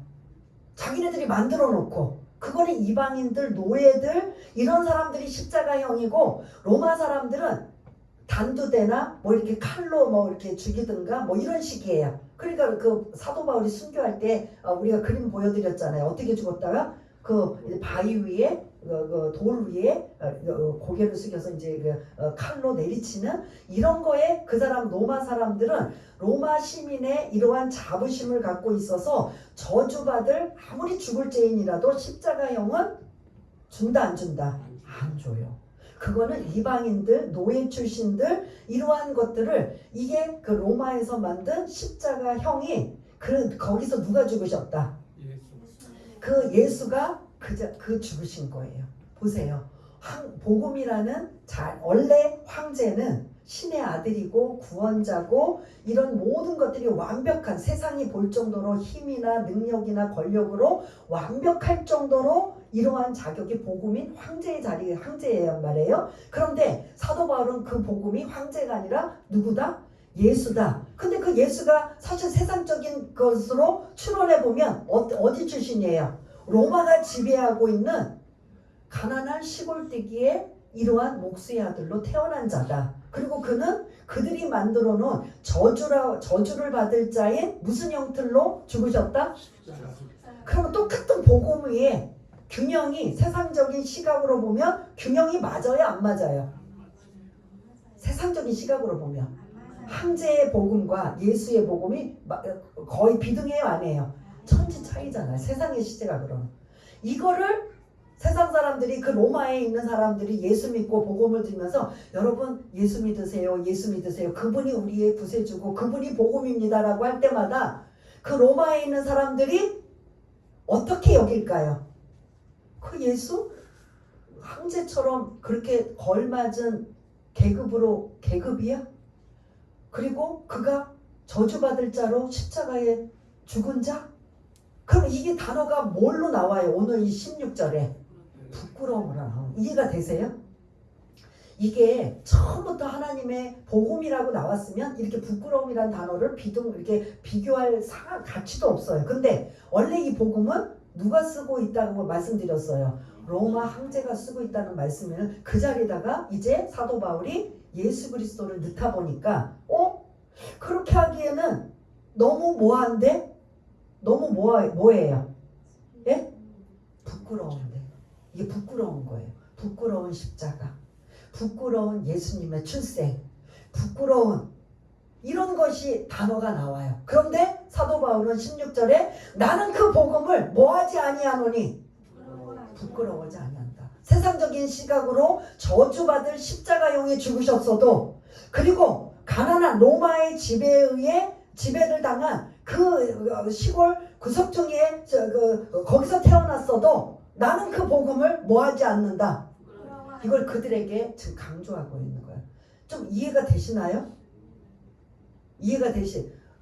자기네들이 만들어 놓고 그거는 이방인들, 노예들 이런 사람들이 십자가형이고 로마 사람들은 단두대나 뭐 이렇게 칼로 뭐 이렇게 죽이든가 뭐 이런 식이에요. 그러니까 그 사도 바울이 순교할 때 우리가 그림 보여드렸잖아요. 어떻게 죽었다가 그 바위 위에 돌 위에 고개를 숙여서 이제 칼로 내리치는 이런 거에 그 사람 로마 사람들은 로마 시민의 이러한 자부심을 갖고 있어서 저주받을 아무리 죽을 죄인이라도 십자가형은 준다 안 준다? 안 줘요. 그거는 이방인들, 노예 출신들 이러한 것들을 이게 그 로마에서 만든 십자가형이 거기서 누가 죽으셨다? 그 예수가 그 죽으신 거예요. 보세요. 복음이라는 원래 황제는 신의 아들이고 구원자고 이런 모든 것들이 완벽한 세상이 볼 정도로 힘이나 능력이나 권력으로 완벽할 정도로 이러한 자격이 복음인 황제의 자리에 황제예요 말이에요. 그런데 사도 바울은 그 복음이 황제가 아니라 누구다? 예수다. 근데 그 예수가 사실 세상적인 것으로 추론해 보면 어디 출신이에요? 로마가 지배하고 있는 가난한 시골뜨기의 이러한 목수의 아들로 태어난 자다. 그리고 그는 그들이 만들어 놓은 저주를 받을 자의 무슨 형틀로 죽으셨다? 그러면 똑같은 복음 위에 균형이 세상적인 시각으로 보면 균형이 맞아요 안 맞아요? 세상적인 시각으로 보면 황제의 복음과 예수의 복음이 거의 비등해요 안 해요? 천지 차이잖아요. 세상의 시대가 그럼. 이거를 세상 사람들이 그 로마에 있는 사람들이 예수 믿고 복음을 들으면서 여러분 예수 믿으세요. 예수 믿으세요. 그분이 우리의 구세주고 그분이 복음입니다라고 할 때마다 그 로마에 있는 사람들이 어떻게 여길까요? 그 예수? 황제처럼 그렇게 걸맞은 계급이야? 그리고 그가 저주받을 자로 십자가에 죽은 자? 그럼 이게 단어가 뭘로 나와요? 오늘 이 16절에 부끄러움으로 나와요. 이해가 되세요? 이게 처음부터 하나님의 복음이라고 나왔으면 이렇게 부끄러움이라는 단어를 이렇게 비교할 가치도 없어요. 근데 원래 이 복음은 누가 쓰고 있다고 말씀드렸어요. 로마 황제가 쓰고 있다는 말씀을 그 자리에다가 이제 사도 바울이 예수 그리스도를 넣다 보니까 그렇게 하기에는 너무 뭐한데? 너무 뭐예요? 예? 부끄러운데. 이게 부끄러운 거예요. 부끄러운 십자가. 부끄러운 예수님의 출생. 부끄러운 이런 것이 단어가 나와요. 그런데 사도 바울은 16절에 나는 그 복음을 뭐하지 아니하노니 부끄러워하지 아니한다. 세상적인 시각으로 저주받을 십자가형에 죽으셨어도 그리고 가난한 로마의 지배에 의해 지배를 당한 그 시골 구석중에 거기서 태어났어도 나는 그 복음을 뭐하지 않는다. 이걸 그들에게 지금 강조하고 있는 거예요. 좀 이해가 되시나요? 이해가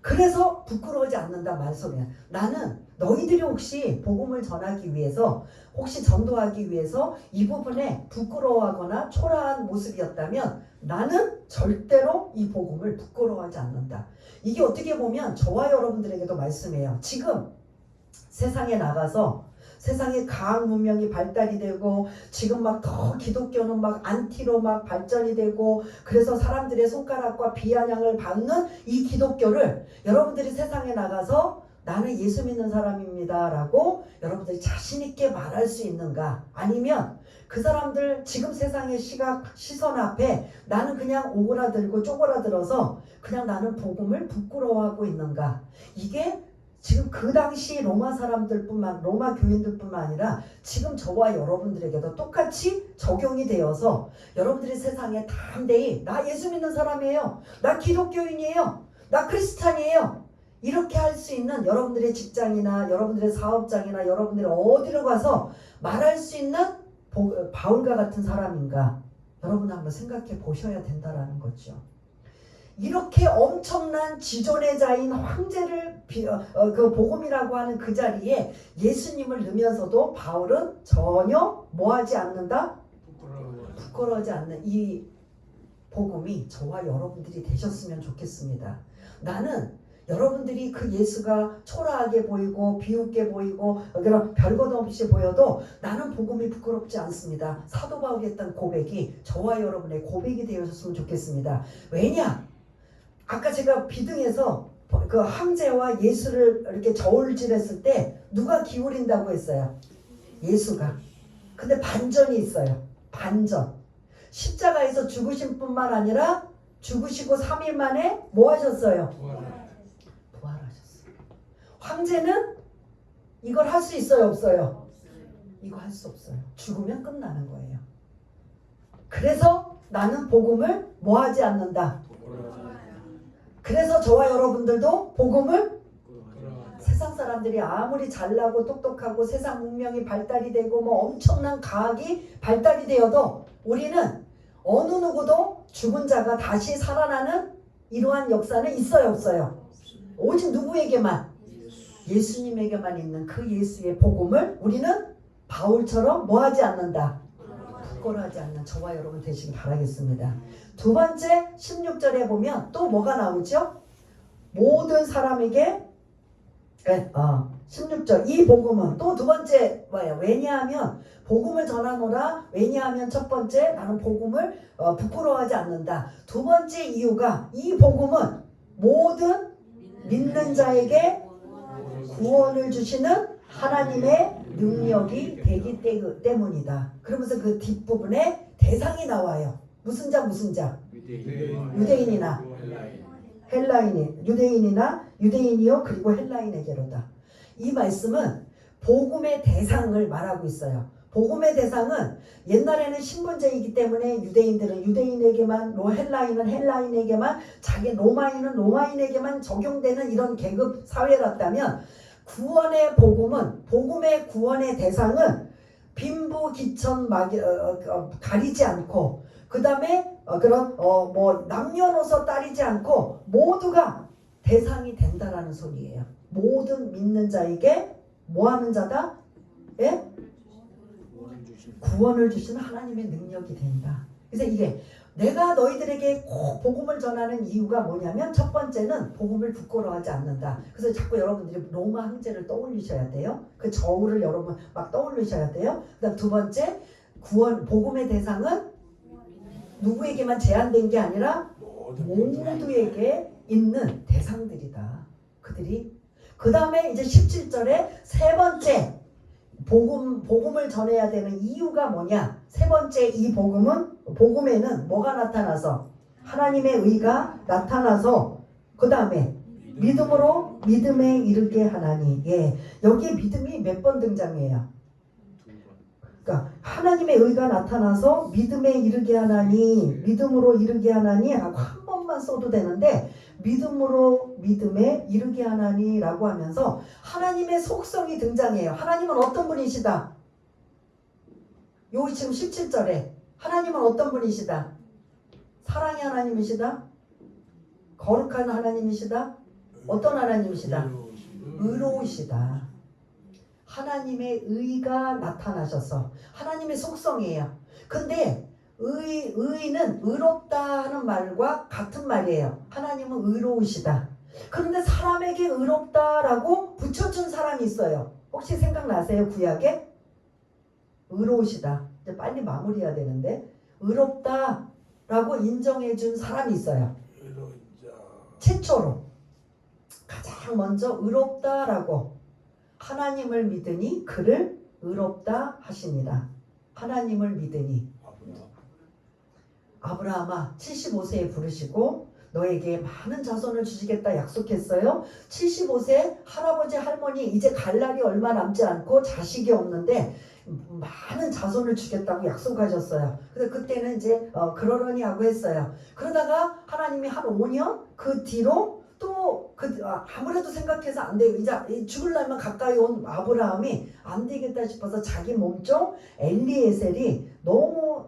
그래서 부끄러워하지 않는다 말씀이야. 나는 너희들이 혹시 복음을 전하기 위해서 혹시 전도하기 위해서 이 부분에 부끄러워하거나 초라한 모습이었다면 나는 절대로 이 복음을 부끄러워하지 않는다. 이게 어떻게 보면 저와 여러분들에게도 말씀이에요. 지금 세상에 나가서 세상에 과학 문명이 발달이 되고 지금 막 더 기독교는 막 안티로 막 발전이 되고 그래서 사람들의 손가락과 비아냥을 받는 이 기독교를 여러분들이 세상에 나가서 나는 예수 믿는 사람입니다 라고 여러분들이 자신 있게 말할 수 있는가? 아니면 그 사람들 지금 세상의 시선 앞에 나는 그냥 오그라들고 쪼그라들어서 그냥 나는 복음을 부끄러워하고 있는가? 이게 지금 그 당시 로마 교인들뿐만 아니라 지금 저와 여러분들에게도 똑같이 적용이 되어서 여러분들이 세상에 담대히 나 예수 믿는 사람이에요. 나 기독교인이에요. 나 크리스찬이에요. 이렇게 할 수 있는 여러분들의 직장이나 여러분들의 사업장이나 여러분들이 어디로 가서 말할 수 있는 바울과 같은 사람인가? 여러분 한번 생각해 보셔야 된다라는 거죠. 이렇게 엄청난 지존의 자인 황제를 그 복음이라고 하는 그 자리에 예수님을 넣으면서도 바울은 전혀 뭐하지 않는다? 부끄러워하지 않는 이 복음이 저와 여러분들이 되셨으면 좋겠습니다. 나는 여러분들이 그 예수가 초라하게 보이고 비웃게 보이고 그런 별것 없이 보여도 나는 복음이 부끄럽지 않습니다. 사도 바울이 했던 고백이 저와 여러분의 고백이 되었으면 좋겠습니다. 왜냐? 아까 제가 비등에서 그 황제와 예수를 이렇게 저울질했을 때 누가 기울인다고 했어요? 예수가. 근데 반전이 있어요. 반전. 십자가에서 죽으신 뿐만 아니라 죽으시고 3일 만에 뭐 하셨어요? 부활하셨어요. 황제는 이걸 할 수 있어요? 없어요? 이거 할 수 없어요. 죽으면 끝나는 거예요. 그래서 나는 복음을 뭐 하지 않는다? 그래서 저와 여러분들도 복음을 세상 사람들이 아무리 잘나고 똑똑하고 세상 문명이 발달이 되고 뭐 엄청난 과학이 발달이 되어도 우리는 어느 누구도 죽은 자가 다시 살아나는 이러한 역사는 있어요? 없어요? 오직 누구에게만? 예수님에게만 있는 그 예수의 복음을 우리는 바울처럼 뭐 하지 않는다? 부끄러워하지 않는 저와 여러분 되시길 바라겠습니다. 두 번째 16절에 보면 또 뭐가 나오죠? 모든 사람에게 16절 이 복음은 또 두 번째 뭐예요? 왜냐하면 복음을 전하노라. 왜냐하면 첫 번째 나는 복음을 부끄러워하지 않는다. 두 번째 이유가 이 복음은 모든 믿는 자에게 구원을 주시는 하나님의 능력이 되기 때문이다. 그러면서 그 뒷부분에 대상이 나와요. 무슨 자 무슨 자? 유대인이나 헬라인이 유대인이요 그리고 헬라인에게로다. 이 말씀은 복음의 대상을 말하고 있어요. 복음의 대상은 옛날에는 신분제이기 때문에 유대인들은 유대인에게만, 헬라인은 헬라인에게만, 자기 로마인은 로마인에게만 적용되는 이런 계급 사회였다면 구원의 복음은 복음의 구원의 대상은 빈부 기천 가리지 않고 그 다음에 그런 뭐 남녀노소 따르지 않고 모두가 대상이 된다라는 소리예요. 모든 믿는 자에게 뭐 하는 자다? 예? 구원을 주시는 하나님의 능력이 된다. 그래서 이게 내가 너희들에게 꼭 복음을 전하는 이유가 뭐냐면 첫 번째는 복음을 부끄러워하지 않는다. 그래서 자꾸 여러분들이 로마 황제를 떠올리셔야 돼요. 그 저울을 여러분 막 떠올리셔야 돼요. 그다음 두 번째 구원 복음의 대상은 누구에게만 제한된 게 아니라 모두에게 있는 대상들이다. 그들이 그 다음에 이제 17절에 세 번째 복음을 전해야 되는 이유가 뭐냐? 세 번째 이 복음에는 뭐가 나타나서 하나님의 의가 나타나서 그 다음에 믿음으로 믿음에 이르게 하나니. 예, 여기에 믿음이 몇 번 등장해요? 그러니까 하나님의 의가 나타나서 믿음에 이르게 하나니, 믿음으로 이르게 하나니 하고 한 번만 써도 되는데 믿음으로 믿음에 이르게 하나니라고 하면서 하나님의 속성이 등장해요. 하나님은 어떤 분이시다? 여기 지금 17절에 하나님은 어떤 분이시다? 사랑의 하나님이시다? 거룩한 하나님이시다? 어떤 하나님이시다? 의로우시다. 하나님의 의가 나타나셔서 하나님의 속성이에요. 근데 의는 의롭다 하는 말과 같은 말이에요. 하나님은 의로우시다. 그런데 사람에게 의롭다라고 붙여준 사람이 있어요. 혹시 생각나세요? 구약에? 의로우시다. 이제 빨리 마무리해야 되는데 의롭다라고 인정해준 사람이 있어요. 최초로 가장 먼저 의롭다라고 하나님을 믿으니 그를 의롭다 하시니라. 하나님을 믿으니 아브라함아 75세에 부르시고 너에게 많은 자손을 주시겠다 약속했어요. 75세 할아버지 할머니 이제 갈 날이 얼마 남지 않고 자식이 없는데 많은 자손을 주겠다고 약속하셨어요. 그래서 그때는 이제 그러려니 하고 했어요. 그러다가 하나님이 한 5년 그 뒤로 또 아무래도 생각해서 안 돼요. 이제 죽을 날만 가까이 온 아브라함이 안 되겠다 싶어서 자기 몸종 엘리에셀이 너무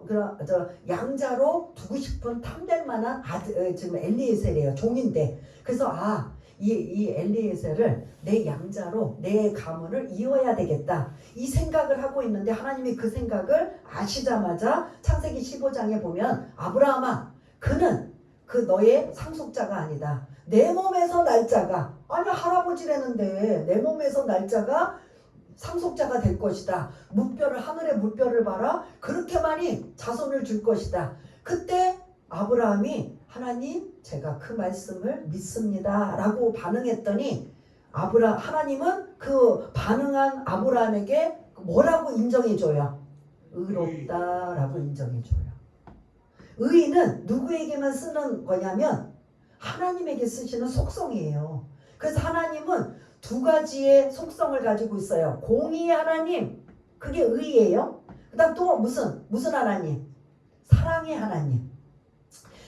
양자로 두고 싶은 탐될 만한 아들, 지금 엘리에셀이에요. 종인데. 그래서 이 엘리에셀을 내 양자로 내 가문을 이어야 되겠다. 이 생각을 하고 있는데 하나님이 그 생각을 아시자마자 창세기 15장에 보면 아브라함아 그는 그 너의 상속자가 아니다. 내 몸에서 날짜가 아니 할아버지라는데 내 몸에서 날짜가 상속자가 될 것이다. 무뼈를 하늘의 무뼈를 봐라. 그렇게 많이 자손을 줄 것이다. 그때 아브라함이 하나님 제가 그 말씀을 믿습니다 라고 반응했더니 하나님은 그 반응한 아브라함에게 뭐라고 인정해줘요? 의롭다 라고 인정해줘요. 의는 누구에게만 쓰는 거냐면 하나님에게 쓰시는 속성이에요. 그래서 하나님은 두 가지의 속성을 가지고 있어요. 공의의 하나님, 그게 의예요. 그 다음 또 무슨 하나님? 사랑의 하나님.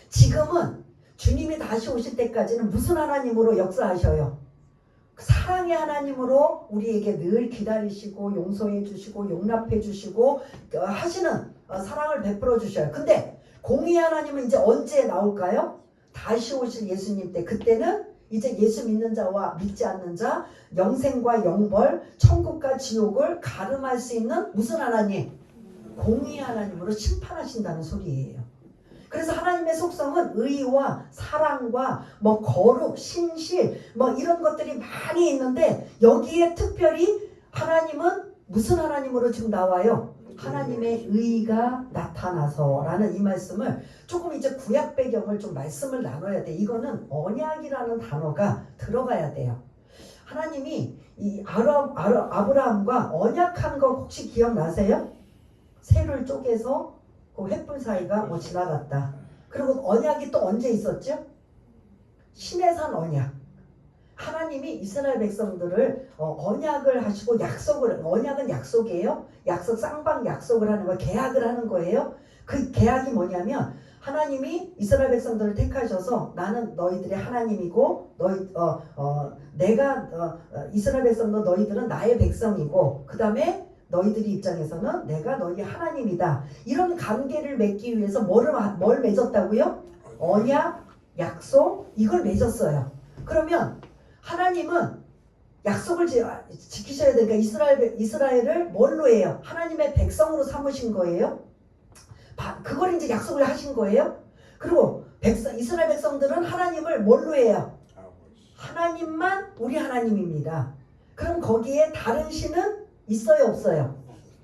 지금은 주님이 다시 오실 때까지는 무슨 하나님으로 역사하셔요? 사랑의 하나님으로 우리에게 늘 기다리시고 용서해 주시고 용납해 주시고 하시는 사랑을 베풀어 주셔요. 근데 공의의 하나님은 이제 언제 나올까요? 다시 오실 예수님 때. 그때는 이제 예수 믿는 자와 믿지 않는 자, 영생과 영벌, 천국과 지옥을 가름할 수 있는 무슨 하나님? 공의의 하나님으로 심판하신다는 소리예요. 그래서 하나님의 속성은 의와 사랑과 뭐 거룩, 신실 뭐 이런 것들이 많이 있는데 여기에 특별히 하나님은 무슨 하나님으로 지금 나와요? 하나님의 의가 나타나서라는 이 말씀을 조금 이제 구약 배경을 좀 말씀을 나눠야 돼. 이거는 언약이라는 단어가 들어가야 돼요. 하나님이 이 아브라함과 언약한 거 혹시 기억나세요? 새를 쪼개서 그 횃불 사이가 뭐 지나갔다. 그리고 언약이 또 언제 있었죠? 시내산 언약. 하나님이 이스라엘 백성들을 언약을 하시고 언약은 약속이에요. 약속, 쌍방 약속을 하는 거, 계약을 하는 거예요. 그 계약이 뭐냐면 하나님이 이스라엘 백성들을 택하셔서 나는 너희들의 하나님이고 내가 이스라엘 백성도 너희들은 나의 백성이고 그 다음에 너희들이 입장에서는 내가 너희 하나님이다. 이런 관계를 맺기 위해서 뭘 맺었다고요? 언약, 약속 이걸 맺었어요. 그러면 하나님은 약속을 지키셔야 되니까 이스라엘을 뭘로 해요? 하나님의 백성으로 삼으신 거예요. 그걸 이제 약속을 하신 거예요. 그리고 이스라엘 백성들은 하나님을 뭘로 해요? 하나님만 우리 하나님입니다. 그럼 거기에 다른 신은 있어요, 없어요?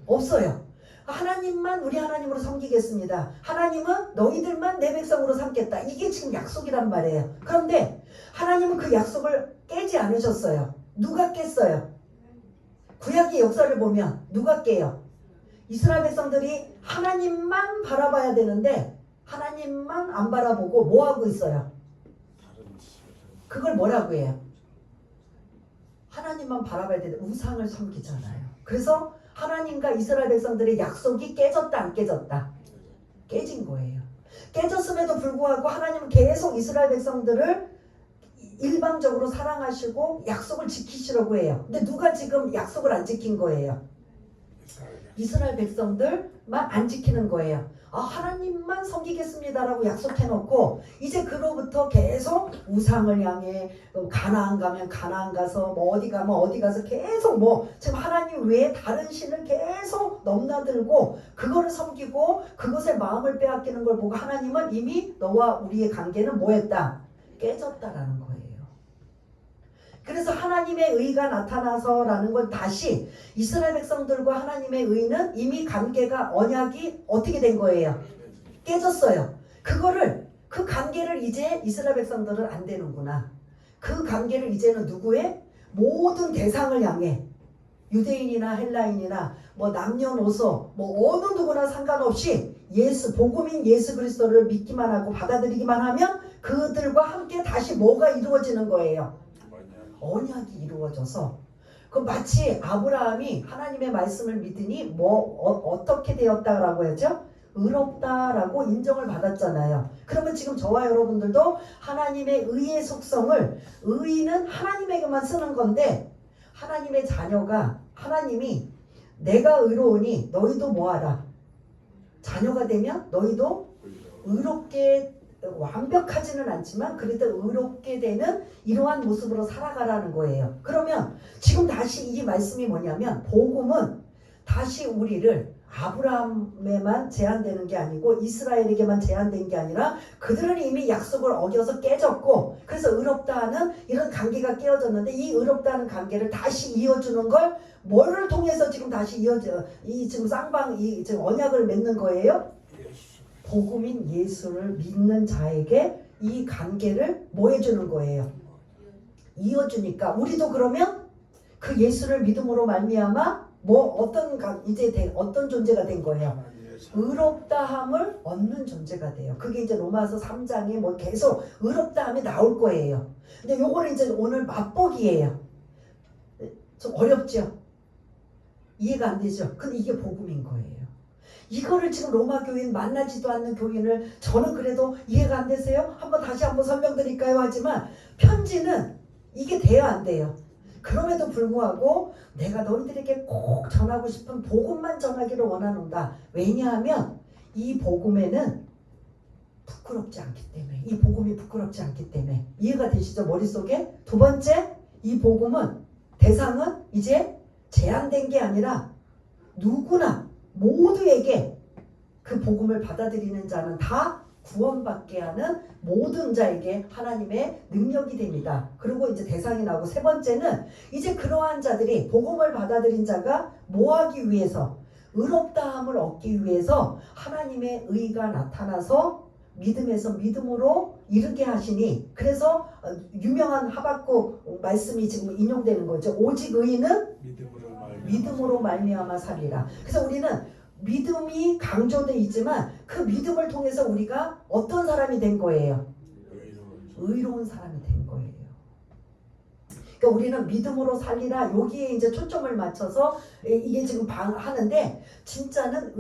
없어요. 하나님만 우리 하나님으로 섬기겠습니다. 하나님은 너희들만 내 백성으로 삼겠다. 이게 지금 약속이란 말이에요. 그런데 하나님은 그 약속을 깨지 않으셨어요. 누가 깼어요? 구약의 역사를 보면 누가 깨요? 이스라엘 백성들이 하나님만 바라봐야 되는데 하나님만 안 바라보고 뭐 하고 있어요? 그걸 뭐라고 해요? 하나님만 바라봐야 되는데 우상을 섬기잖아요. 그래서 하나님과 이스라엘 백성들의 약속이 깨졌다 안 깨졌다? 깨진 거예요. 깨졌음에도 불구하고 하나님은 계속 이스라엘 백성들을 일방적으로 사랑하시고 약속을 지키시려고 해요. 근데 누가 지금 약속을 안 지킨 거예요? 이스라엘 백성들만 안 지키는 거예요. 하나님만 섬기겠습니다라고 약속해놓고 이제 그로부터 계속 우상을 향해 가나안 가면 가나안 가서 뭐 어디 가면 어디 가서 계속 뭐 지금 하나님 외에 다른 신을 계속 넘나들고 그거를 섬기고 그것에 마음을 빼앗기는 걸 보고 하나님은 이미 너와 우리의 관계는 뭐했다? 깨졌다라는 거예요. 그래서 하나님의 의가 나타나서라는 건 다시 이스라엘 백성들과 하나님의 의는 이미 관계가 언약이 어떻게 된 거예요? 깨졌어요. 그 관계를 이제 이스라엘 백성들은 안 되는구나. 그 관계를 이제는 누구의? 모든 대상을 향해 유대인이나 헬라인이나 뭐 남녀노소 뭐 어느 누구나 상관없이 복음인 예수 그리스도를 믿기만 하고 받아들이기만 하면 그들과 함께 다시 뭐가 이루어지는 거예요? 언약이 이루어져서 그 마치 아브라함이 하나님의 말씀을 믿으니 어떻게 되었다라고 하죠? 의롭다라고 인정을 받았잖아요. 그러면 지금 저와 여러분들도 하나님의 의의 속성을 의는 하나님에게만 쓰는 건데 하나님의 자녀가 하나님이 내가 의로우니 너희도 뭐하라? 자녀가 되면 너희도 의롭게 완벽하지는 않지만 그래도 의롭게 되는 이러한 모습으로 살아가라는 거예요. 그러면 지금 다시 이 말씀이 뭐냐면 복음은 다시 우리를 아브라함에만 제한되는 게 아니고 이스라엘에게만 제한된 게 아니라 그들은 이미 약속을 어겨서 깨졌고 그래서 의롭다 하는 이런 관계가 깨어졌는데 이 의롭다 하는 관계를 다시 이어주는 걸 뭐를 통해서 지금 다시 이어져 이 지금 쌍방 이 지금 언약을 맺는 거예요? 복음인 예수를 믿는 자에게 이 관계를 뭐 해주는 거예요? 이어주니까 우리도 그러면 그 예수를 믿음으로 말미암아 뭐 어떤 존재가 된 거예요? 의롭다함을 얻는 존재가 돼요. 그게 이제 로마서 3장에 뭐 계속 의롭다함이 나올 거예요. 근데 요거는 이제 오늘 맛보기예요. 좀 어렵죠? 이해가 안 되죠? 근데 이게 복음인 거예요. 이거를 지금 로마 교인 만나지도 않는 교인을 저는 그래도 이해가 안 되세요? 다시 한번 설명드릴까요? 하지만 편지는 이게 돼야 안 돼요. 그럼에도 불구하고 내가 너희들에게 꼭 전하고 싶은 복음만 전하기를 원하노라. 왜냐하면 이 복음에는 부끄럽지 않기 때문에 이 복음이 부끄럽지 않기 때문에 이해가 되시죠? 머릿속에? 두 번째, 이 복음은 대상은 이제 제한된 게 아니라 누구나 모두에게 그 복음을 받아들이는 자는 다 구원받게 하는 모든 자에게 하나님의 능력이 됩니다. 그리고 이제 대상이 나오고 세 번째는 이제 그러한 자들이 복음을 받아들인 자가 뭐 하기 위해서 의롭다함을 얻기 위해서 하나님의 의가 나타나서 믿음에서 믿음으로 이르게 하시니 그래서 유명한 하박국 말씀이 지금 인용되는 거죠. 오직 의인은 믿음으로 말미암아 살리라. 그래서 우리는 믿음이 강조되어 있지만 그 믿음을 통해서 우리가 어떤 사람이 된 거예요? 의로운 사람이 된 거예요. 그러니까 우리는 믿음으로 살리라 여기에 이제 초점을 맞춰서 이게 지금 하는데 진짜는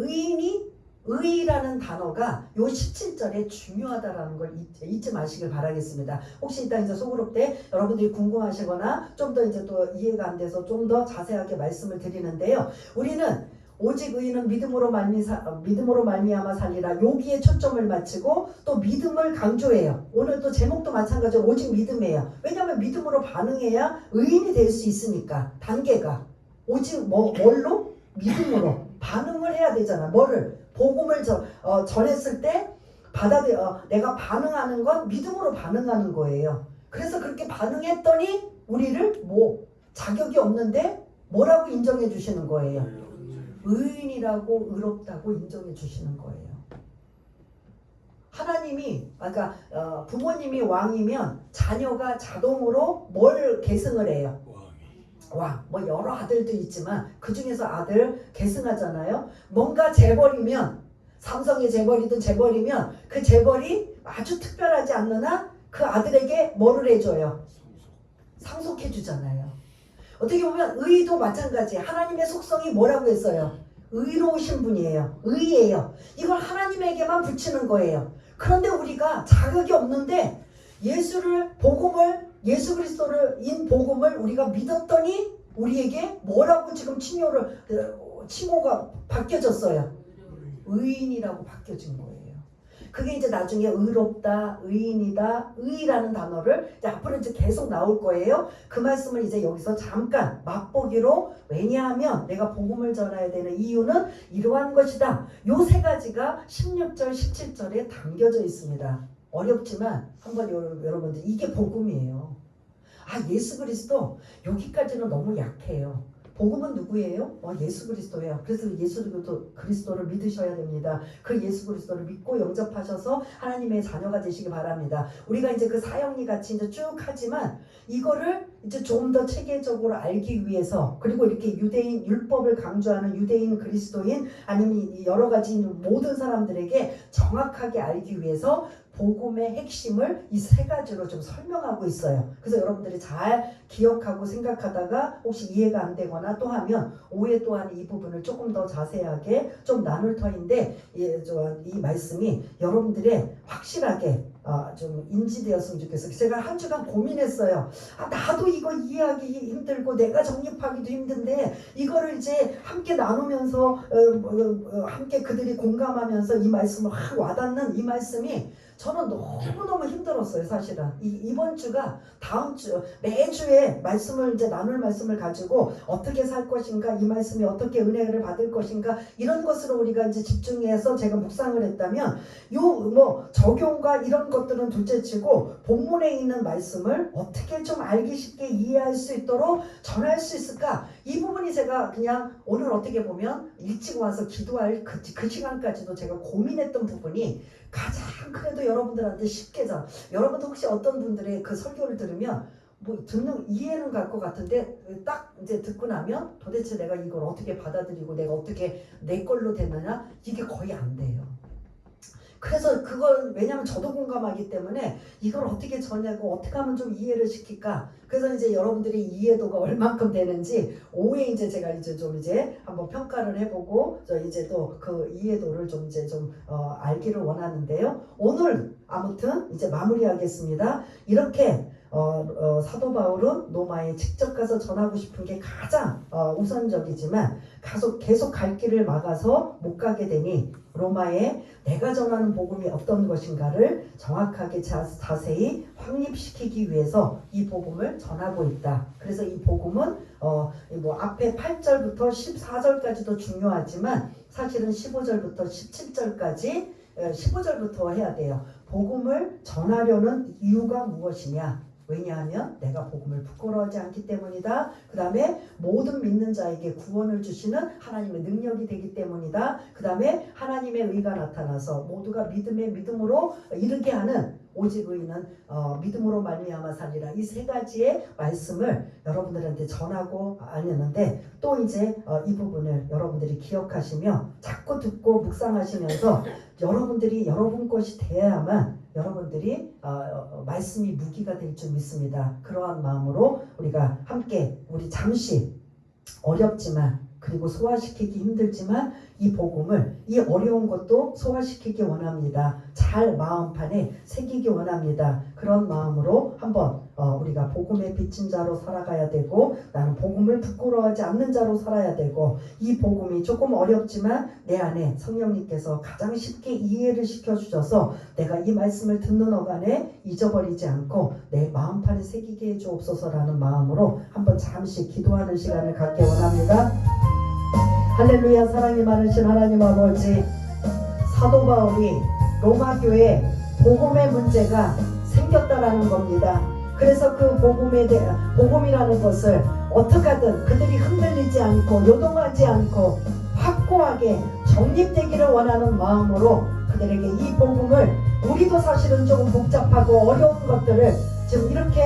의라는 단어가 요 17절에 중요하다라는 걸 잊지 마시길 바라겠습니다. 혹시 이따 이제 소그룹 때 여러분들이 궁금하시거나 좀 더 이제 또 이해가 안 돼서 좀 더 자세하게 말씀을 드리는데요. 우리는 오직 의인은 믿음으로 말미암아 살리라 여기에 초점을 맞추고 또 믿음을 강조해요. 오늘 또 제목도 마찬가지로 오직 믿음이에요. 왜냐하면 믿음으로 반응해야 의인이 될 수 있으니까 단계가 오직 뭘로? 믿음으로 반응을 해야 되잖아. 뭐를? 복음을 전했을 때 내가 반응하는 건 믿음으로 반응하는 거예요. 그래서 그렇게 반응했더니 우리를 자격이 없는데 뭐라고 인정해 주시는 거예요? 의인이라고 의롭다고 인정해 주시는 거예요. 하나님이 부모님이 왕이면 자녀가 자동으로 뭘 계승을 해요? 왕. 여러 아들도 있지만 그 중에서 아들 계승하잖아요. 뭔가 재벌이면 삼성의 재벌이든 재벌이면 그 재벌이 아주 특별하지 않는 한 그 아들에게 뭐를 해줘요? 상속해 주잖아요. 어떻게 보면 의도 마찬가지. 하나님의 속성이 뭐라고 했어요? 의로우신 분이에요. 의예요. 이걸 하나님에게만 붙이는 거예요. 그런데 우리가 자격이 없는데 예수 그리스도를 인 복음을 우리가 믿었더니 우리에게 뭐라고 지금 칭호가 바뀌어졌어요? 의인이라고 바뀌어진 거예요. 그게 이제 나중에 의롭다, 의인이다, 의라는 단어를 이제 앞으로 이제 계속 나올 거예요. 그 말씀을 이제 여기서 잠깐 맛보기로 왜냐하면 내가 복음을 전해야 되는 이유는 이러한 것이다. 요 세 가지가 16절, 17절에 담겨져 있습니다. 어렵지만 한번 여러분들 이게 복음이에요. 예수 그리스도 여기까지는 너무 약해요. 복음은 누구예요? 예수 그리스도예요. 그래서 예수 그리스도를 믿으셔야 됩니다. 그 예수 그리스도를 믿고 영접하셔서 하나님의 자녀가 되시기 바랍니다. 우리가 이제 그 사형리 같이 이제 쭉 하지만 이거를 이제 좀 더 체계적으로 알기 위해서 그리고 이렇게 유대인 율법을 강조하는 유대인 그리스도인 아니면 여러 가지 모든 사람들에게 정확하게 알기 위해서 복음의 핵심을 이 세 가지로 좀 설명하고 있어요. 그래서 여러분들이 잘 기억하고 생각하다가 혹시 이해가 안 되거나 또 하면 오해 또한 이 부분을 조금 더 자세하게 좀 나눌 터인데 이 말씀이 여러분들의 확실하게 좀 인지되었으면 좋겠어요. 제가 한 주간 고민했어요. 나도 이거 이해하기 힘들고 내가 정립하기도 힘든데 이거를 이제 함께 나누면서 함께 그들이 공감하면서 이 말씀을 확 와닿는 이 말씀이 저는 너무너무 힘들었어요. 사실은 이번 주가 다음 주 매주에 말씀을 이제 나눌 말씀을 가지고 어떻게 살 것인가, 이 말씀이 어떻게 은혜를 받을 것인가, 이런 것으로 우리가 이제 집중해서 제가 묵상을 했다면 요 뭐 적용과 이런 것들은 둘째치고 본문에 있는 말씀을 어떻게 좀 알기 쉽게 이해할 수 있도록 전할 수 있을까, 이 부분이 제가 그냥 오늘 어떻게 보면 일찍 와서 기도할 그 시간까지도 제가 고민했던 부분이 가장 그래도 여러분들한테 쉽게 여러분도 혹시 어떤 분들의 그 설교를 들으면 뭐 듣는 이해는 갈 것 같은데 딱 이제 듣고 나면 도대체 내가 이걸 어떻게 받아들이고 내가 어떻게 내 걸로 되느냐, 이게 거의 안 돼요. 그래서 그걸 왜냐하면 저도 공감하기 때문에 이걸 어떻게 전하고 어떻게 하면 좀 이해를 시킬까. 그래서 이제 여러분들이 이해도가 얼만큼 되는지 오후에 이제 제가 이제 좀 이제 한번 평가를 해보고 저 이제 또 그 이해도를 좀 이제 좀 알기를 원하는데요. 오늘 아무튼 이제 마무리하겠습니다. 이렇게 사도 바울은 로마에 직접 가서 전하고 싶은 게 가장 우선적이지만 계속 갈 길을 막아서 못 가게 되니 로마에 내가 전하는 복음이 어떤 것인가를 정확하게 자세히 확립시키기 위해서 이 복음을 전하고 있다. 그래서 이 복음은 뭐 앞에 8절부터 14절까지도 중요하지만 사실은 15절부터 17절까지 15절부터 해야 돼요. 복음을 전하려는 이유가 무엇이냐? 왜냐하면 내가 복음을 부끄러워하지 않기 때문이다. 그 다음에 모든 믿는 자에게 구원을 주시는 하나님의 능력이 되기 때문이다. 그 다음에 하나님의 의가 나타나서 모두가 믿음으로 이르게 하는, 오직 의인은 믿음으로 말미암아 살리라. 이 세 가지의 말씀을 여러분들한테 전하고 알렸는데, 또 이제 이 부분을 여러분들이 기억하시며 자꾸 듣고 묵상하시면서 여러분들이 여러분 것이 돼야만 여러분들이 말씀이 무기가 될 줄 믿습니다. 그러한 마음으로 우리가 함께 우리 잠시 어렵지만 그리고 소화시키기 힘들지만 이 복음을, 이 어려운 것도 소화시키기 원합니다. 잘 마음판에 새기기 원합니다. 그런 마음으로 한번 우리가 복음의 빚진 자로 살아가야 되고, 나는 복음을 부끄러워하지 않는 자로 살아야 되고, 이 복음이 조금 어렵지만 내 안에 성령님께서 가장 쉽게 이해를 시켜주셔서 내가 이 말씀을 듣는 어간에 잊어버리지 않고 내 마음판에 새기게 해주옵소서라는 마음으로 한번 잠시 기도하는 시간을 갖기 원합니다. 할렐루야. 사랑이 많으신 하나님 아버지, 사도 바울이 로마 교회에 복음의 문제가 생겼다라는 겁니다. 그래서 그 복음이라는 것을 어떻게 하든 그들이 흔들리지 않고 요동하지 않고 확고하게 정립되기를 원하는 마음으로 그들에게 이 복음을, 우리도 사실은 조금 복잡하고 어려운 것들을 지금 이렇게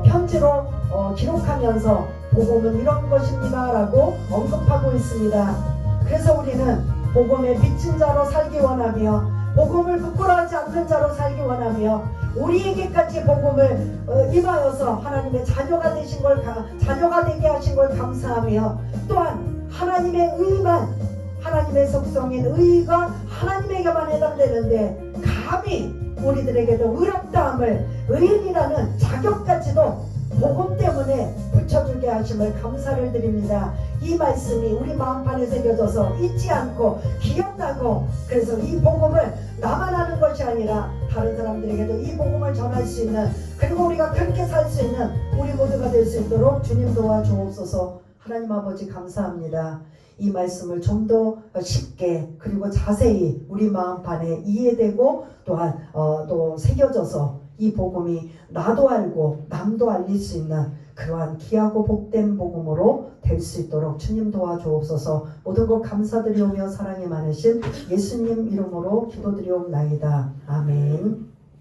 편지로 기록하면서 복음은 이런 것입니다 라고 언급하고 있습니다. 그래서 우리는 복음의 빚진 자로 살기 원하며 복음을 부끄러워하지 않는 자로 살기 원하며 우리에게까지 복음을 임하여서 하나님의 자녀가 되게 하신 걸 감사하며, 또한 하나님의 의만, 하나님의 속성인 의가 하나님에게만 해당되는데 감히 우리들에게도 의롭다함을, 의인이라는 자격까지도 복음 때문에 붙여주게 하심을 감사를 드립니다. 이 말씀이 우리 마음판에 새겨져서 잊지 않고 기억나고, 그래서 이 복음을 나만 하는 것이 아니라 다른 사람들에게도 이 복음을 전할 수 있는, 그리고 우리가 그렇게 살 수 있는 우리 모두가 될 수 있도록 주님 도와주옵소서. 하나님 아버지 감사합니다. 이 말씀을 좀 더 쉽게 그리고 자세히 우리 마음판에 이해되고 또한 또 새겨져서 이 복음이 나도 알고 남도 알릴 수 있는 그러한 귀하고 복된 복음으로 될 수 있도록 주님 도와주옵소서. 모든 것 감사드리오며 사랑이 많으신 예수님 이름으로 기도드리옵나이다. 아멘.